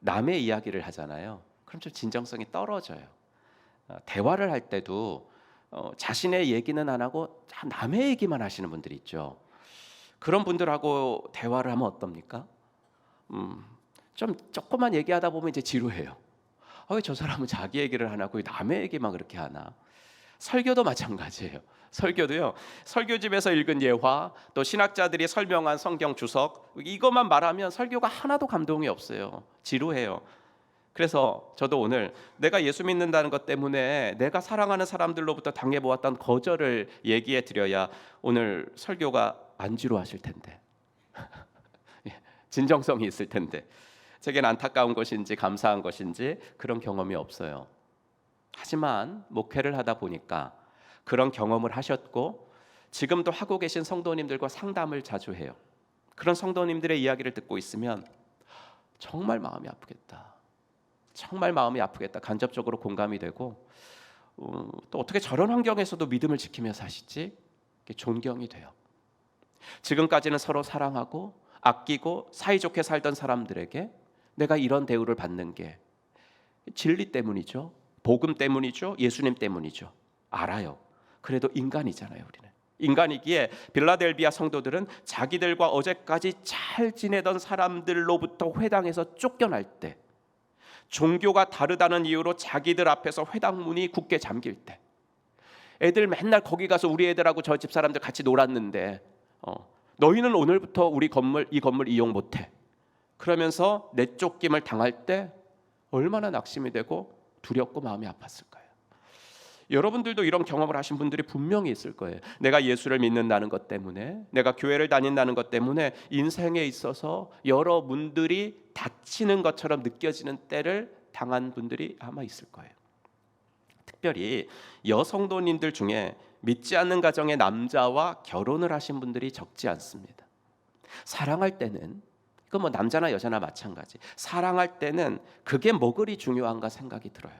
남의 이야기를 하잖아요. 그럼 좀 진정성이 떨어져요. 대화를 할 때도 자신의 얘기는 안 하고 남의 얘기만 하시는 분들이 있죠. 그런 분들하고 대화를 하면 어떻습니까? 좀 조금만 얘기하다 보면 이제 지루해요. 왜 저 사람은 자기 얘기를 안 하고 남의 얘기만 그렇게 하나? 설교도 마찬가지예요. 설교도요, 설교집에서 읽은 예화, 또 신학자들이 설명한 성경 주석, 이것만 말하면 설교가 하나도 감동이 없어요. 지루해요. 그래서 저도 오늘 내가 예수 믿는다는 것 때문에 내가 사랑하는 사람들로부터 당해보았던 거절을 얘기해 드려야 오늘 설교가 안 지루하실 텐데 진정성이 있을 텐데, 제겐 안타까운 것인지 감사한 것인지 그런 경험이 없어요. 하지만 목회를 하다 보니까 그런 경험을 하셨고 지금도 하고 계신 성도님들과 상담을 자주 해요. 그런 성도님들의 이야기를 듣고 있으면 정말 마음이 아프겠다, 정말 마음이 아프겠다, 간접적으로 공감이 되고, 또 어떻게 저런 환경에서도 믿음을 지키며 사시지? 존경이 돼요. 지금까지는 서로 사랑하고 아끼고 사이좋게 살던 사람들에게 내가 이런 대우를 받는 게 진리 때문이죠, 복음 때문이죠, 예수님 때문이죠. 알아요. 그래도 인간이잖아요. 우리는 인간이기에 빌라델비아 성도들은 자기들과 어제까지 잘 지내던 사람들로부터 회당에서 쫓겨날 때, 종교가 다르다는 이유로 자기들 앞에서 회당 문이 굳게 잠길 때, 애들 맨날 거기 가서 우리 애들하고 저 집 사람들 같이 놀았는데 너희는 오늘부터 우리 건물 이용 못해, 그러면서 내쫓김을 당할 때 얼마나 낙심이 되고 두렵고 마음이 아팠을까요? 여러분들도 이런 경험을 하신 분들이 분명히 있을 거예요. 내가 예수를 믿는다는 것 때문에, 내가 교회를 다닌다는 것 때문에 인생에 있어서 여러 문들이 닫히는 것처럼 느껴지는 때를 당한 분들이 아마 있을 거예요. 특별히 여성도님들 중에 믿지 않는 가정의 남자와 결혼을 하신 분들이 적지 않습니다. 사랑할 때는, 이건 뭐 남자나 여자나 마찬가지, 사랑할 때는 그게 뭐 그리 중요한가 생각이 들어요.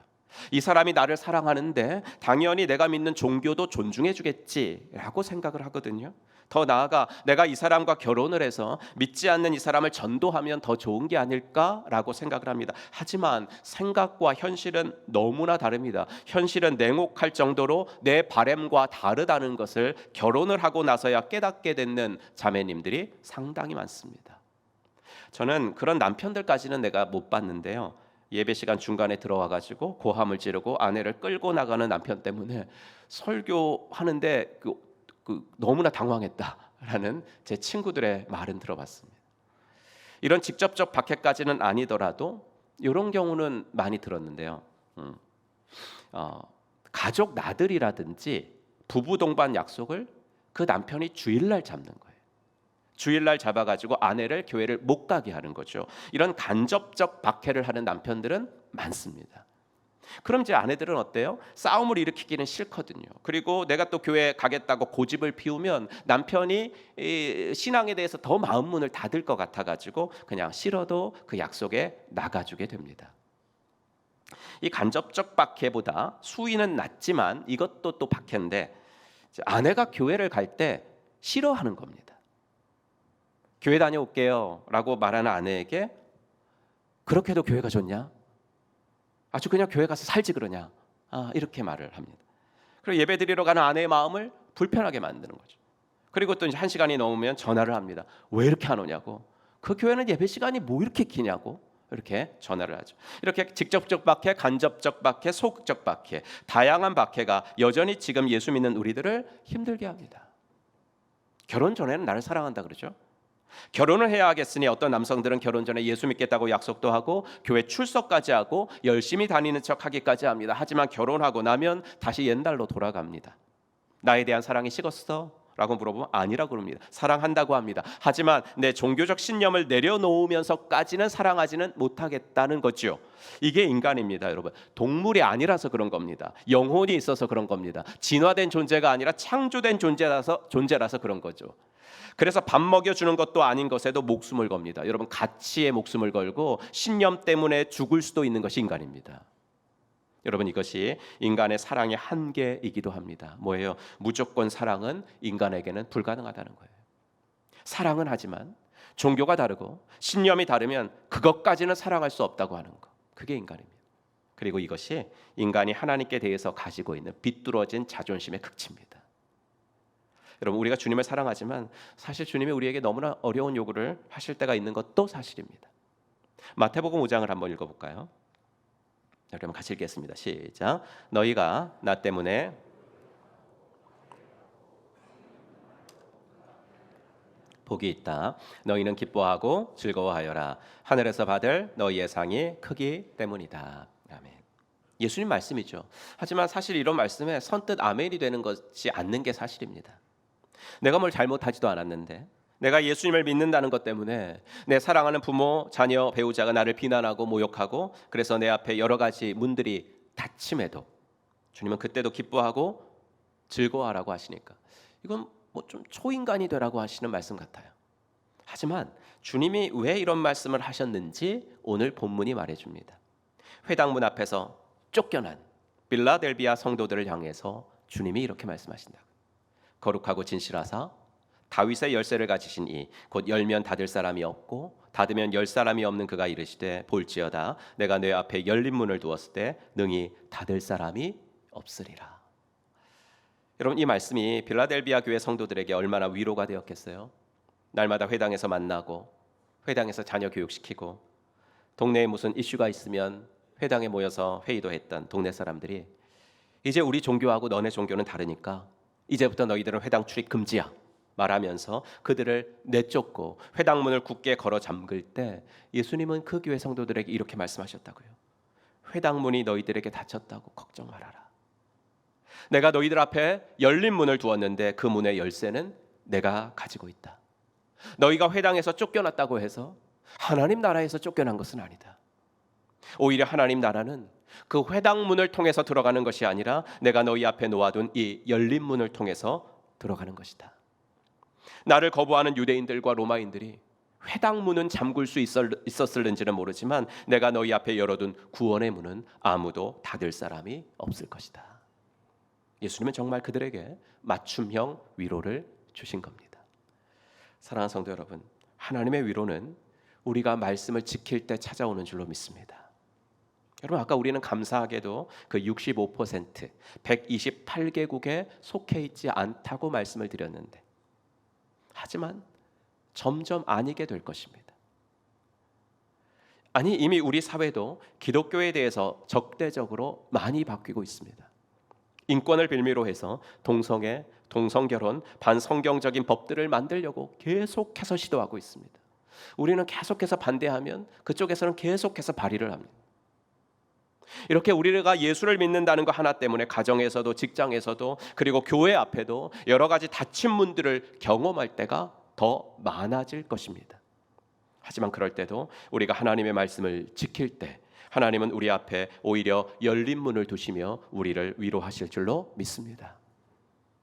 이 사람이 나를 사랑하는데 당연히 내가 믿는 종교도 존중해 주겠지라고 생각을 하거든요. 더 나아가 내가 이 사람과 결혼을 해서 믿지 않는 이 사람을 전도하면 더 좋은 게 아닐까라고 생각을 합니다. 하지만 생각과 현실은 너무나 다릅니다. 현실은 냉혹할 정도로 내 바램과 다르다는 것을 결혼을 하고 나서야 깨닫게 되는 자매님들이 상당히 많습니다. 저는 그런 남편들까지는 내가 못 봤는데요, 예배 시간 중간에 들어와가지고 고함을 지르고 아내를 끌고 나가는 남편 때문에 설교하는데 너무나 당황했다라는 제 친구들의 말은 들어봤습니다. 이런 직접적 박해까지는 아니더라도 이런 경우는 많이 들었는데요. 가족 나들이라든지 부부 동반 약속을 그 남편이 주일날 잡는 거예요. 주일날 잡아가지고 아내를 교회를 못 가게 하는 거죠. 이런 간접적 박해를 하는 남편들은 많습니다. 그럼 이제 아내들은 어때요? 싸움을 일으키기는 싫거든요. 그리고 내가 또 교회 가겠다고 고집을 피우면 남편이 신앙에 대해서 더 마음 문을 닫을 것 같아가지고 그냥 싫어도 그 약속에 나가주게 됩니다. 이 간접적 박해보다 수위는 낮지만 이것도 또 박해인데, 아내가 교회를 갈 때 싫어하는 겁니다. 교회 다녀올게요 라고 말하는 아내에게 그렇게 해도 교회가 좋냐? 아주 그냥 교회 가서 살지 그러냐? 이렇게 말을 합니다. 그리고 예배 드리러 가는 아내의 마음을 불편하게 만드는 거죠. 그리고 또 이제 1시간이 넘으면 전화를 합니다. 왜 이렇게 안 오냐고, 그 교회는 예배 시간이 뭐 이렇게 기냐고 이렇게 전화를 하죠. 이렇게 직접적 박해, 간접적 박해, 소극적 박해, 다양한 박해가 여전히 지금 예수 믿는 우리들을 힘들게 합니다. 결혼 전에는 나를 사랑한다 그러죠. 결혼을 해야 하겠으니 어떤 남성들은 결혼 전에 예수 믿겠다고 약속도 하고 교회 출석까지 하고 열심히 다니는 척 하기까지 합니다. 하지만 결혼하고 나면 다시 옛날로 돌아갑니다. 나에 대한 사랑이 식었어? 라고 물어보면 아니라고 그럽니다. 사랑한다고 합니다. 하지만 내 종교적 신념을 내려놓으면서까지는 사랑하지는 못하겠다는 거죠. 이게 인간입니다, 여러분. 동물이 아니라서 그런 겁니다. 영혼이 있어서 그런 겁니다. 진화된 존재가 아니라 창조된 존재라서 그런 거죠. 그래서 밥 먹여주는 것도 아닌 것에도 목숨을 겁니다. 여러분, 가치에 목숨을 걸고 신념 때문에 죽을 수도 있는 것이 인간입니다. 여러분, 이것이 인간의 사랑의 한계이기도 합니다. 뭐예요? 무조건 사랑은 인간에게는 불가능하다는 거예요. 사랑은 하지만 종교가 다르고 신념이 다르면 그것까지는 사랑할 수 없다고 하는 거. 그게 인간입니다. 그리고 이것이 인간이 하나님께 대해서 가지고 있는 비뚤어진 자존심의 극치입니다. 여러분, 우리가 주님을 사랑하지만 사실 주님이 우리에게 너무나 어려운 요구를 하실 때가 있는 것도 사실입니다. 마태복음 5장을 한번 읽어볼까요? 여러분 같이 읽겠습니다. 시작. 너희가 나 때문에 복이 있다. 너희는 기뻐하고 즐거워하여라. 하늘에서 받을 너희의 상이 크기 때문이다. 아멘. 예수님 말씀이죠. 하지만 사실 이런 말씀에 선뜻 아멘이 되는 것이 않는 게 사실입니다. 내가 뭘 잘못하지도 않았는데 내가 예수님을 믿는다는 것 때문에 내 사랑하는 부모, 자녀, 배우자가 나를 비난하고 모욕하고 그래서 내 앞에 여러 가지 문들이 닫힘해도 주님은 그때도 기뻐하고 즐거워하라고 하시니까 이건 뭐 좀 초인간이 되라고 하시는 말씀 같아요. 하지만 주님이 왜 이런 말씀을 하셨는지 오늘 본문이 말해줍니다. 회당문 앞에서 쫓겨난 빌라델비아 성도들을 향해서 주님이 이렇게 말씀하신다. 거룩하고 진실하사 다윗의 열쇠를 가지신 이 곧 열면 닫을 사람이 없고 닫으면 열 사람이 없는 그가 이르시되 볼지어다 내가 내 앞에 열린 문을 두었을 때 능히 닫을 사람이 없으리라. 여러분, 이 말씀이 빌라델비아 교회 성도들에게 얼마나 위로가 되었겠어요? 날마다 회당에서 만나고 회당에서 자녀 교육시키고 동네에 무슨 이슈가 있으면 회당에 모여서 회의도 했던 동네 사람들이 이제 우리 종교하고 너네 종교는 다르니까 이제부터 너희들은 회당 출입 금지야 말하면서 그들을 내쫓고 회당문을 굳게 걸어 잠글 때 예수님은 그 교회 성도들에게 이렇게 말씀하셨다고요. 회당문이 너희들에게 닫혔다고 걱정 말아라. 내가 너희들 앞에 열린 문을 두었는데 그 문의 열쇠는 내가 가지고 있다. 너희가 회당에서 쫓겨났다고 해서 하나님 나라에서 쫓겨난 것은 아니다. 오히려 하나님 나라는 그 회당문을 통해서 들어가는 것이 아니라 내가 너희 앞에 놓아둔 이 열린 문을 통해서 들어가는 것이다. 나를 거부하는 유대인들과 로마인들이 회당문은 잠글 수 있었을는지는 모르지만 내가 너희 앞에 열어둔 구원의 문은 아무도 닫을 사람이 없을 것이다. 예수님은 정말 그들에게 맞춤형 위로를 주신 겁니다. 사랑하는 성도 여러분, 하나님의 위로는 우리가 말씀을 지킬 때 찾아오는 줄로 믿습니다. 여러분, 아까 우리는 감사하게도 그 65% 128개국에 속해 있지 않다고 말씀을 드렸는데 하지만 점점 아니게 될 것입니다. 아니, 이미 우리 사회도 기독교에 대해서 적대적으로 많이 바뀌고 있습니다. 인권을 빌미로 해서 동성애, 동성결혼, 반성경적인 법들을 만들려고 계속해서 시도하고 있습니다. 우리는 계속해서 반대하면 그쪽에서는 계속해서 발의를 합니다. 이렇게 우리가 예수를 믿는다는 거 하나 때문에 가정에서도 직장에서도 그리고 교회 앞에도 여러 가지 닫힌 문들을 경험할 때가 더 많아질 것입니다. 하지만 그럴 때도 우리가 하나님의 말씀을 지킬 때 하나님은 우리 앞에 오히려 열린 문을 두시며 우리를 위로하실 줄로 믿습니다.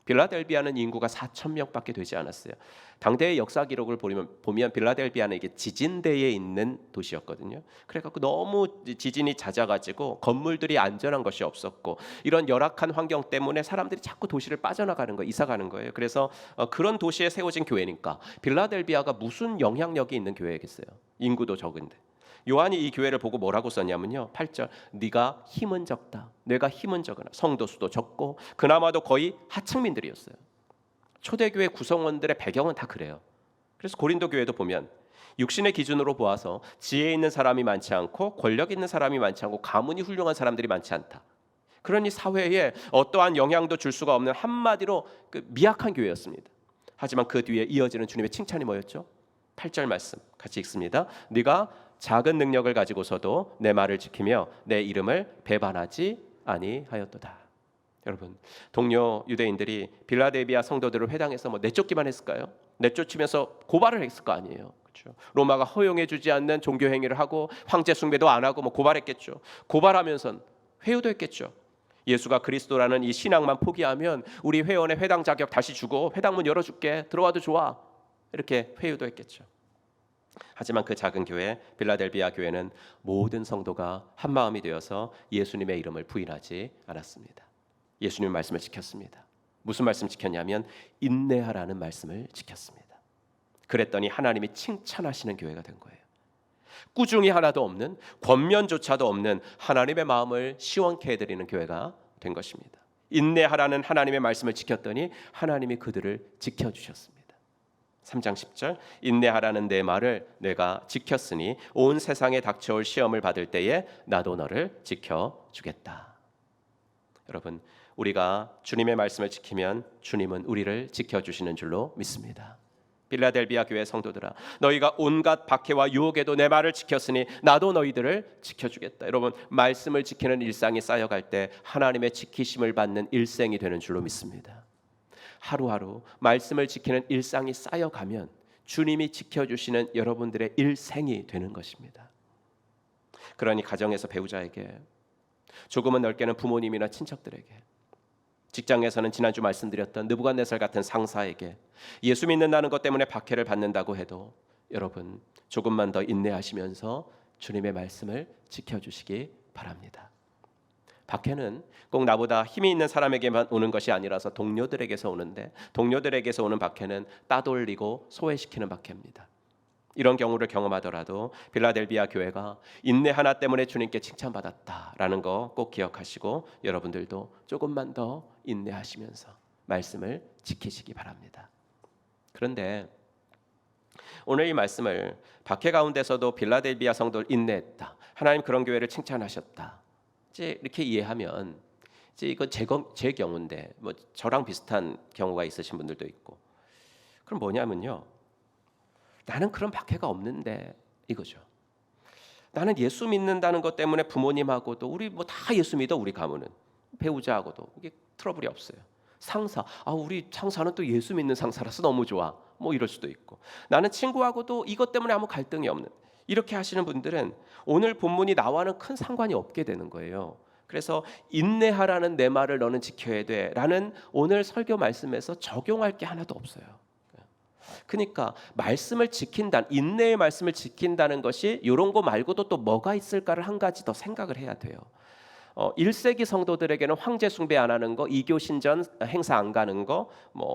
빌라델비아는 인구가 4,000명밖에 되지 않았어요. 당대의 역사 기록을 보면 빌라델비아는 이게 지진대에 있는 도시였거든요. 그래갖고 너무 지진이 잦아가지고 건물들이 안전한 것이 없었고 이런 열악한 환경 때문에 사람들이 자꾸 도시를 빠져나가는 거예요. 이사가는 거예요. 그래서 그런 도시에 세워진 교회니까 빌라델비아가 무슨 영향력이 있는 교회겠어요. 인구도 적은데. 요한이 이 교회를 보고 뭐라고 썼냐면요. 8절 네가 힘은 적다. 내가 힘은 적으나 성도 수도 적고 그나마도 거의 하층민들이었어요. 초대교회 구성원들의 배경은 다 그래요. 그래서 고린도 교회도 보면 육신의 기준으로 보아서 지혜 있는 사람이 많지 않고 권력 있는 사람이 많지 않고 가문이 훌륭한 사람들이 많지 않다. 그러니 사회에 어떠한 영향도 줄 수가 없는 한마디로 미약한 교회였습니다. 하지만 그 뒤에 이어지는 주님의 칭찬이 뭐였죠? 8절 말씀 같이 읽습니다. 네가 작은 능력을 가지고서도 내 말을 지키며 내 이름을 배반하지 아니하였도다. 여러분, 동료 유대인들이 빌라델비아 성도들을 회당에서 내쫓기만 했을까요? 내쫓으면서 고발을 했을 거 아니에요. 그렇죠? 로마가 허용해주지 않는 종교 행위를 하고 황제 숭배도 안 하고 고발했겠죠. 고발하면선 회유도 했겠죠. 예수가 그리스도라는 이 신앙만 포기하면 우리 회원의 회당 자격 다시 주고 회당문 열어줄게, 들어와도 좋아, 이렇게 회유도 했겠죠. 하지만 그 작은 교회 빌라델비아 교회는 모든 성도가 한 마음이 되어서 예수님의 이름을 부인하지 않았습니다. 예수님의 말씀을 지켰습니다. 무슨 말씀 지켰냐면 인내하라는 말씀을 지켰습니다. 그랬더니 하나님이 칭찬하시는 교회가 된 거예요. 꾸중이 하나도 없는, 권면조차도 없는 하나님의 마음을 시원케 해드리는 교회가 된 것입니다. 인내하라는 하나님의 말씀을 지켰더니 하나님이 그들을 지켜주셨습니다. 3장 10절, 인내하라는 내 말을 내가 지켰으니 온 세상에 닥쳐올 시험을 받을 때에 나도 너를 지켜주겠다. 여러분, 우리가 주님의 말씀을 지키면 주님은 우리를 지켜주시는 줄로 믿습니다. 빌라델비아 교회 성도들아, 너희가 온갖 박해와 유혹에도 내 말을 지켰으니 나도 너희들을 지켜주겠다. 여러분, 말씀을 지키는 일상이 쌓여갈 때 하나님의 지키심을 받는 일생이 되는 줄로 믿습니다. 하루하루 말씀을 지키는 일상이 쌓여가면 주님이 지켜주시는 여러분들의 일생이 되는 것입니다. 그러니 가정에서 배우자에게, 조금은 넓게는 부모님이나 친척들에게, 직장에서는 지난주 말씀드렸던 느부갓네살 같은 상사에게 예수 믿는다는 것 때문에 박해를 받는다고 해도 여러분 조금만 더 인내하시면서 주님의 말씀을 지켜주시기 바랍니다. 박해는 꼭 나보다 힘이 있는 사람에게만 오는 것이 아니라서 동료들에게서 오는데, 동료들에게서 오는 박해는 따돌리고 소외시키는 박해입니다. 이런 경우를 경험하더라도 빌라델비아 교회가 인내 하나 때문에 주님께 칭찬받았다라는 거 꼭 기억하시고 여러분들도 조금만 더 인내하시면서 말씀을 지키시기 바랍니다. 그런데 오늘 이 말씀을 박해 가운데서도 빌라델비아 성도를 인내했다, 하나님 그런 교회를 칭찬하셨다, 이제 이렇게 이해하면 이제 이건 제 경우인데 저랑 비슷한 경우가 있으신 분들도 있고, 그럼 뭐냐면요, 나는 그런 박해가 없는데 이거죠. 나는 예수 믿는다는 것 때문에 부모님하고도 우리 다 예수 믿어, 우리 가문은 배우자하고도 이게 트러블이 없어요. 상사, 우리 상사는 또 예수 믿는 상사라서 너무 좋아, 이럴 수도 있고, 나는 친구하고도 이것 때문에 아무 갈등이 없는, 이렇게 하시는 분들은 오늘 본문이 나와는 큰 상관이 없게 되는 거예요. 그래서 인내하라는 내 말을 너는 지켜야 돼라는 오늘 설교 말씀에서 적용할 게 하나도 없어요. 그러니까 말씀을 지킨다는, 인내의 말씀을 지킨다는 것이 이런 거 말고도 또 뭐가 있을까를 한 가지 더 생각을 해야 돼요. 1세기 성도들에게는 황제 숭배 안 하는 거, 이교 신전 행사 안 가는 거,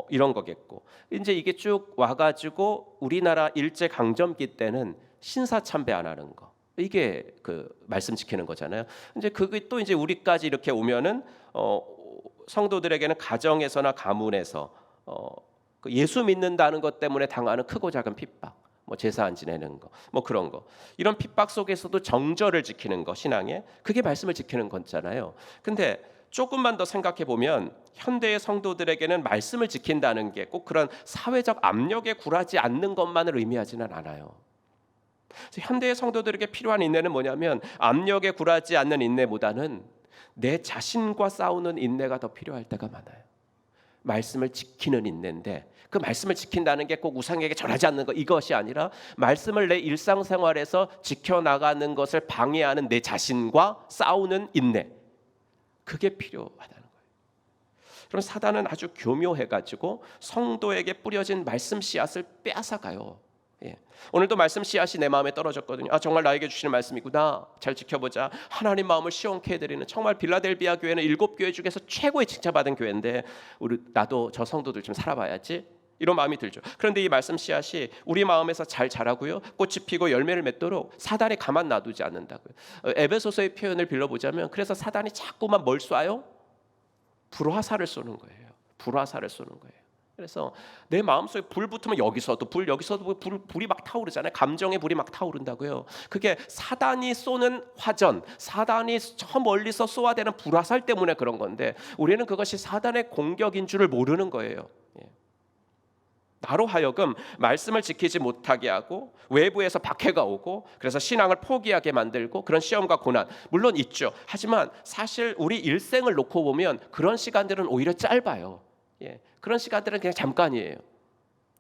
이런 거겠고, 이제 이게 쭉 와가지고 우리나라 일제 강점기 때는 신사 참배 안 하는 거, 이게 그 말씀 지키는 거잖아요. 이제 그게 또 이제 우리까지 이렇게 오면은 성도들에게는 가정에서나 가문에서 예수 믿는다는 것 때문에 당하는 크고 작은 핍박, 제사 안 지내는 거, 그런 거, 이런 핍박 속에서도 정절을 지키는 거, 신앙에 그게 말씀을 지키는 거잖아요. 근데 조금만 더 생각해 보면 현대의 성도들에게는 말씀을 지킨다는 게 꼭 그런 사회적 압력에 굴하지 않는 것만을 의미하지는 않아요. 현대의 성도들에게 필요한 인내는 뭐냐면 압력에 굴하지 않는 인내보다는 내 자신과 싸우는 인내가 더 필요할 때가 많아요. 말씀을 지키는 인내인데, 그 말씀을 지킨다는 게 꼭 우상에게 절하지 않는 것, 이것이 아니라 말씀을 내 일상생활에서 지켜나가는 것을 방해하는 내 자신과 싸우는 인내, 그게 필요하다는 거예요. 그럼 사단은 아주 교묘해가지고 성도에게 뿌려진 말씀 씨앗을 빼앗아가요. 오늘도 말씀 씨앗이 내 마음에 떨어졌거든요. 정말 나에게 주시는 말씀이구나, 잘 지켜보자. 하나님 마음을 시원케 해드리는, 정말 빌라델비아 교회는 7교회 중에서 최고의 칭찬받은 교회인데 나도 저 성도들 좀 살아봐야지, 이런 마음이 들죠. 그런데 이 말씀 씨앗이 우리 마음에서 잘 자라고요, 꽃이 피고 열매를 맺도록 사단이 가만 놔두지 않는다고요. 에베소서의 표현을 빌려보자면, 그래서 사단이 자꾸만 뭘 쏴요? 불화살을 쏘는 거예요. 불화살을 쏘는 거예요. 그래서 내 마음속에 불 붙으면 여기서도 불, 여기서도 불이 막 타오르잖아요. 감정의 불이 막 타오른다고요. 그게 사단이 쏘는 화전, 사단이 저 멀리서 쏘아대는 불화살 때문에 그런 건데, 우리는 그것이 사단의 공격인 줄을 모르는 거예요. 나로 하여금 말씀을 지키지 못하게 하고 외부에서 박해가 오고 그래서 신앙을 포기하게 만들고 그런 시험과 고난 물론 있죠. 하지만 사실 우리 일생을 놓고 보면 그런 시간들은 오히려 짧아요. 그런 시간들은 그냥 잠깐이에요.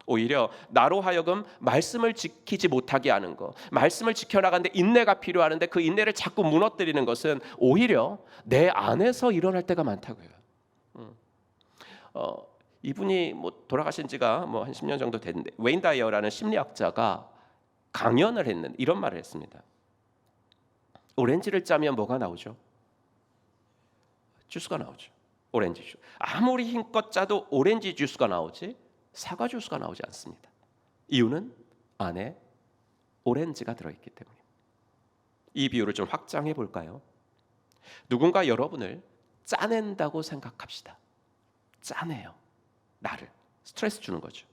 오히려 나로 하여금 말씀을 지키지 못하게 하는 거, 말씀을 지켜나가는데 인내가 필요하는데 그 인내를 자꾸 무너뜨리는 것은 오히려 내 안에서 일어날 때가 많다고요. 이분이 뭐 돌아가신 지가 뭐 한 10년 정도 됐는데 웨인 다이어라는 심리학자가 강연을 했는데 이런 말을 했습니다. 오렌지를 짜면 뭐가 나오죠? 주스가 나오죠. 오렌지 주스. 아무리 힘껏 짜도 오렌지 주스가 나오지 사과 주스가 나오지 않습니다. 이유는 안에 오렌지가 들어있기 때문에. 이 비유를 좀 확장해 볼까요? 누군가 여러분을 짜낸다고 생각합시다. 짜내요. 나를 스트레스 주는 거죠.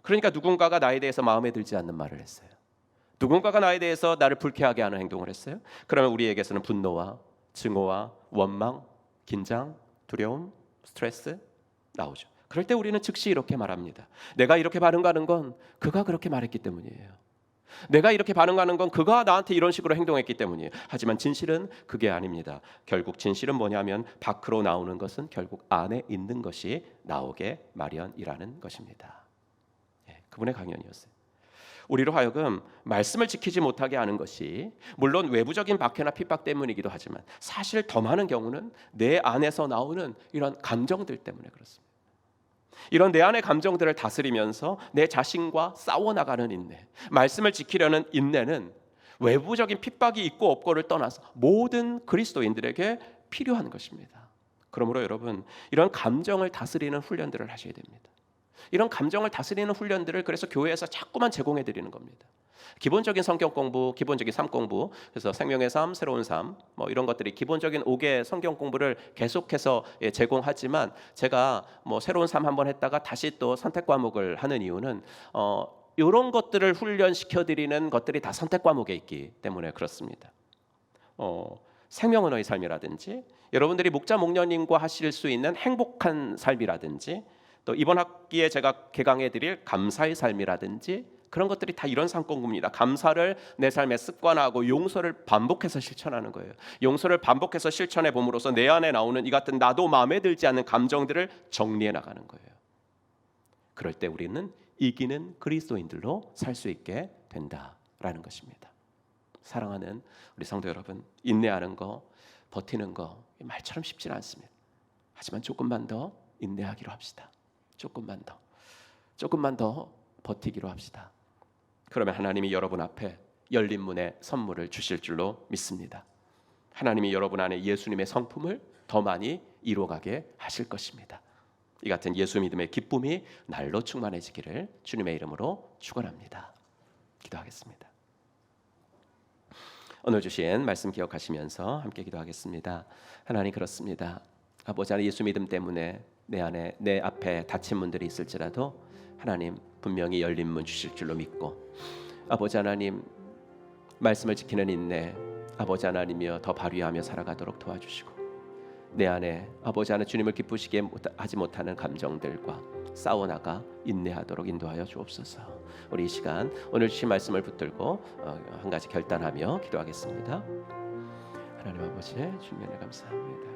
그러니까 누군가가 나에 대해서 마음에 들지 않는 말을 했어요. 누군가가 나에 대해서 나를 불쾌하게 하는 행동을 했어요. 그러면 우리에게서는 분노와 증오와 원망, 긴장, 두려움, 스트레스 나오죠. 그럴 때 우리는 즉시 이렇게 말합니다. 내가 이렇게 반응하는 건 그가 그렇게 말했기 때문이에요. 내가 이렇게 반응하는 건 그가 나한테 이런 식으로 행동했기 때문이에요. 하지만 진실은 그게 아닙니다. 결국 진실은 뭐냐면 밖으로 나오는 것은 결국 안에 있는 것이 나오게 마련이라는 것입니다. 그분의 강연이었어요. 우리로 하여금 말씀을 지키지 못하게 하는 것이 물론 외부적인 박해나 핍박 때문이기도 하지만 사실 더 많은 경우는 내 안에서 나오는 이런 감정들 때문에 그렇습니다. 이런 내 안의 감정들을 다스리면서 내 자신과 싸워나가는 인내, 말씀을 지키려는 인내는 외부적인 핍박이 있고 없고를 떠나서 모든 그리스도인들에게 필요한 것입니다. 그러므로 여러분 이런 감정을 다스리는 훈련들을 하셔야 됩니다. 이런 감정을 다스리는 훈련들을 그래서 교회에서 자꾸만 제공해 드리는 겁니다. 기본적인 성경 공부, 기본적인 삶 공부, 그래서 생명의 삶, 새로운 삶, 뭐 이런 것들이 기본적인 5개 성경 공부를 계속해서 제공하지만 제가 뭐 새로운 삶 한번 했다가 다시 또 선택 과목을 하는 이유는 이런 것들을 훈련시켜 드리는 것들이 다 선택 과목에 있기 때문에 그렇습니다. 생명 언어의 삶이라든지 여러분들이 목자 목녀님과 하실 수 있는 행복한 삶이라든지 또 이번 학기에 제가 개강해 드릴 감사의 삶이라든지 그런 것들이 다 이런 상공부입니다. 감사를 내 삶에 습관화하고 용서를 반복해서 실천하는 거예요. 용서를 반복해서 실천해 봄으로써 내 안에 나오는 이 같은 나도 마음에 들지 않는 감정들을 정리해 나가는 거예요. 그럴 때 우리는 이기는 그리스도인들로 살 수 있게 된다라는 것입니다. 사랑하는 우리 성도 여러분, 인내하는 거, 버티는 거 말처럼 쉽지는 않습니다. 하지만 조금만 더 인내하기로 합시다. 조금만 더 버티기로 합시다. 그러면 하나님이 여러분 앞에 열린 문에 선물을 주실 줄로 믿습니다. 하나님이 여러분 안에 예수님의 성품을 더 많이 이루어가게 하실 것입니다. 이 같은 예수 믿음의 기쁨이 날로 충만해지기를 주님의 이름으로 축원합니다. 기도하겠습니다. 오늘 주신 말씀 기억하시면서 함께 기도하겠습니다. 하나님 그렇습니다. 아버지 하나님 예수 믿음 때문에 내 앞에 닫힌 문들이 있을지라도 하나님 분명히 열린 문 주실 줄로 믿고 아버지 하나님 말씀을 지키는 인내 아버지 하나님이여 더 발휘하며 살아가도록 도와주시고 내 안에 아버지 하나님 주님을 기쁘시게 하지 못하는 감정들과 싸워나가 인내하도록 인도하여 주옵소서. 우리 이 시간 오늘 주신 말씀을 붙들고 한 가지 결단하며 기도하겠습니다. 하나님 아버지 주님 은혜 감사합니다.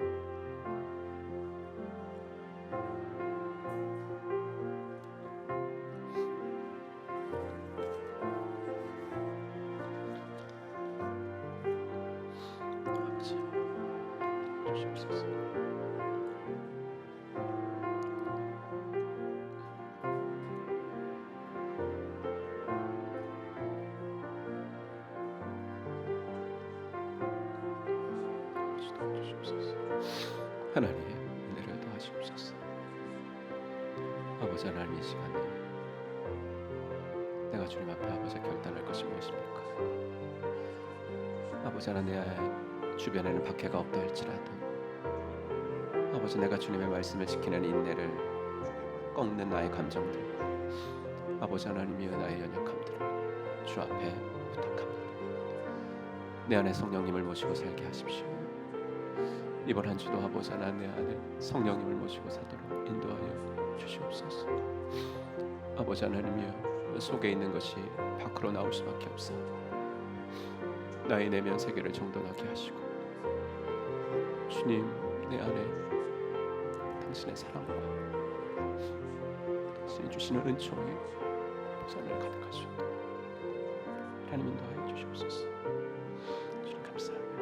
하나님 은혜를 더하시옵소서. 아버지 하나님 이 시간에 내가 주님 앞에 아버지 결단할 것이 무엇입니까? 아버지 하나님 내 주변에는 박해가 없다 할지라도 아버지 내가 주님의 말씀을 지키는 인내를 꺾는 나의 감정들과 아버지 하나님이여 나의 연약함들을 주 앞에 부탁합니다. 내 안에 성령님을 모시고 살게 하십시오. 이번 한 주도 아버지 하나님 내 안에 성령님을 모시고 살도록 인도하여 주시옵소서. 아버지 하나님이여, 속에 있는 것이 밖으로 나올 수밖에 없어. 나의 내면 세계를 정돈하게 하시고, 주님, 내 안에 당신의 사랑과 당신이 주시는 은총이 보살을 가득할 수 있도록 하나님 인도하여 주시옵소서. 주님 감사합니다.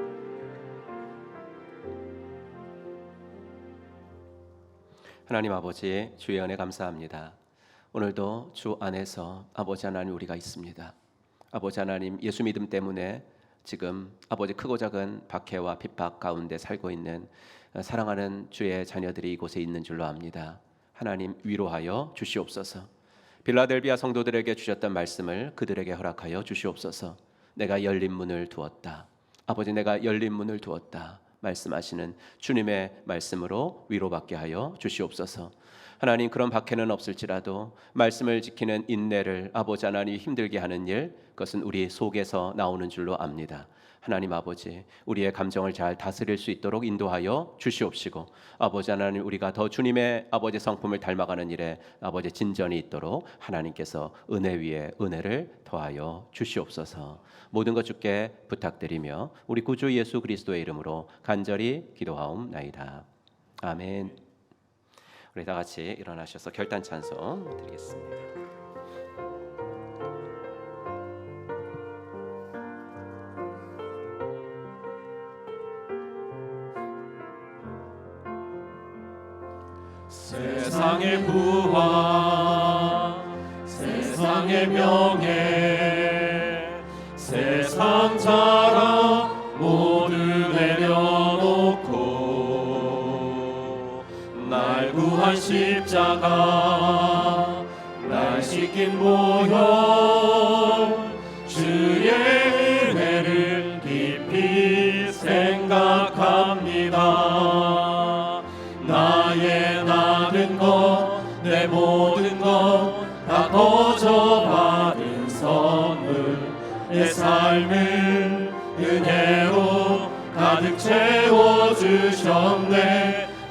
하나님 아버지, 주의 은혜 감사합니다. 오늘도 주 안에서 아버지 하나님 우리가 있습니다. 아버지 하나님, 예수 믿음 때문에 지금 아버지 크고 작은 박해와 핍박 가운데 살고 있는 사랑하는 주의 자녀들이 이곳에 있는 줄로 압니다. 하나님 위로하여 주시옵소서. 빌라델비아 성도들에게 주셨던 말씀을 그들에게 허락하여 주시옵소서. 내가 열린 문을 두었다. 아버지, 내가 열린 문을 두었다 말씀하시는 주님의 말씀으로 위로받게 하여 주시옵소서. 하나님, 그런 박해는 없을지라도 말씀을 지키는 인내를 아버지 하나님이 힘들게 하는 일, 그것은 우리 속에서 나오는 줄로 압니다. 하나님 아버지, 우리의 감정을 잘 다스릴 수 있도록 인도하여 주시옵시고, 아버지 하나님, 우리가 더 주님의 아버지 성품을 닮아가는 일에 아버지 진전이 있도록 하나님께서 은혜 위에 은혜를 더하여 주시옵소서. 모든 것 주께 부탁드리며 우리 구주 예수 그리스도의 이름으로 간절히 기도하옵나이다. 아멘. 우리 다 같이 일어나셔서 결단 찬송 드리겠습니다. 세상의 부와 세상의 명예, 세상 자랑 모두 내려놓고 날 구한 십자가, 날 씻긴 보혈, 주의 은혜를 깊이 생각합니다. 나의 나는 것, 내 모든 것 다 거저 받은 선물, 내 삶을 은혜로 가득 채워주셨네.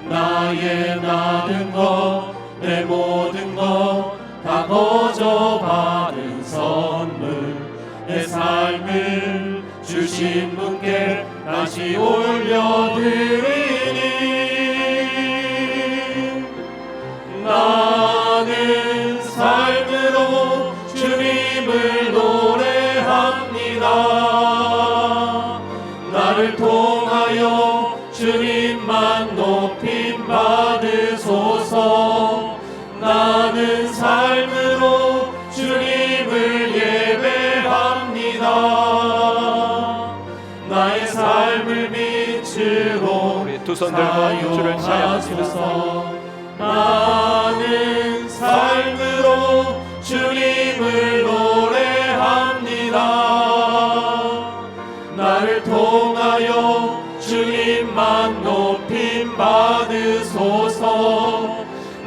나의 나는 것, 내 모든 것 다 거저 받은 선물, 내 삶을 주신 분께 다시 올려드리니, 나는 삶으로 주님을 노래합니다. 나를 통하여 주님만 높임 받으소서. 나는 삶으로 주님을 예배합니다. 나의 삶을 빛으로 우리 두 손 들고 주를 찬양하소서. 나는 삶으로 주님을 노래합니다. 나를 통하여 주님만 높임 받으소서.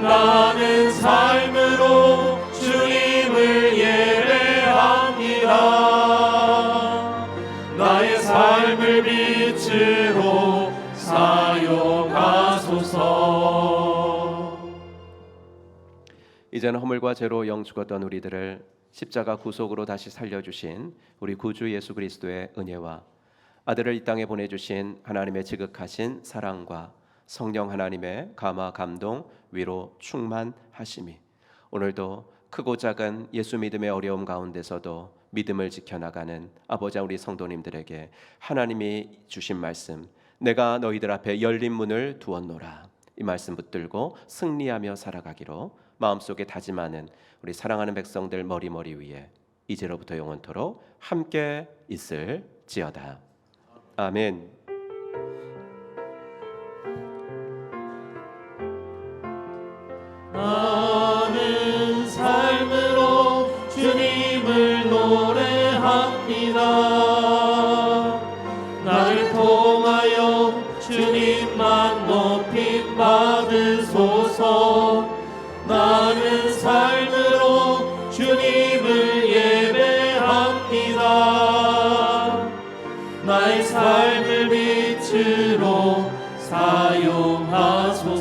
나는 삶으로 주님을 예배합니다. 나의 삶을 빛으로 사용하소서. 이제는 허물과 죄로 영 죽었던 우리들을 십자가 구속으로 다시 살려주신 우리 구주 예수 그리스도의 은혜와 아들을 이 땅에 보내주신 하나님의 지극하신 사랑과 성령 하나님의 감화 감동 위로 충만하심이 오늘도 크고 작은 예수 믿음의 어려움 가운데서도 믿음을 지켜나가는 아버지 우리 성도님들에게 하나님이 주신 말씀, 내가 너희들 앞에 열린 문을 두었노라, 이 말씀 붙들고 승리하며 살아가기로 마음속에 다짐하는 우리 사랑하는 백성들 머리 위에 이제로부터 영원토록 함께 있을지어다. 아멘. 나는 삶으로 주님을 노래합니다. 나를 통하여 주님만 높임 받으소서. 나는 삶으로 주님을 예배합니다. 나의 삶을 빛으로 사용하소서.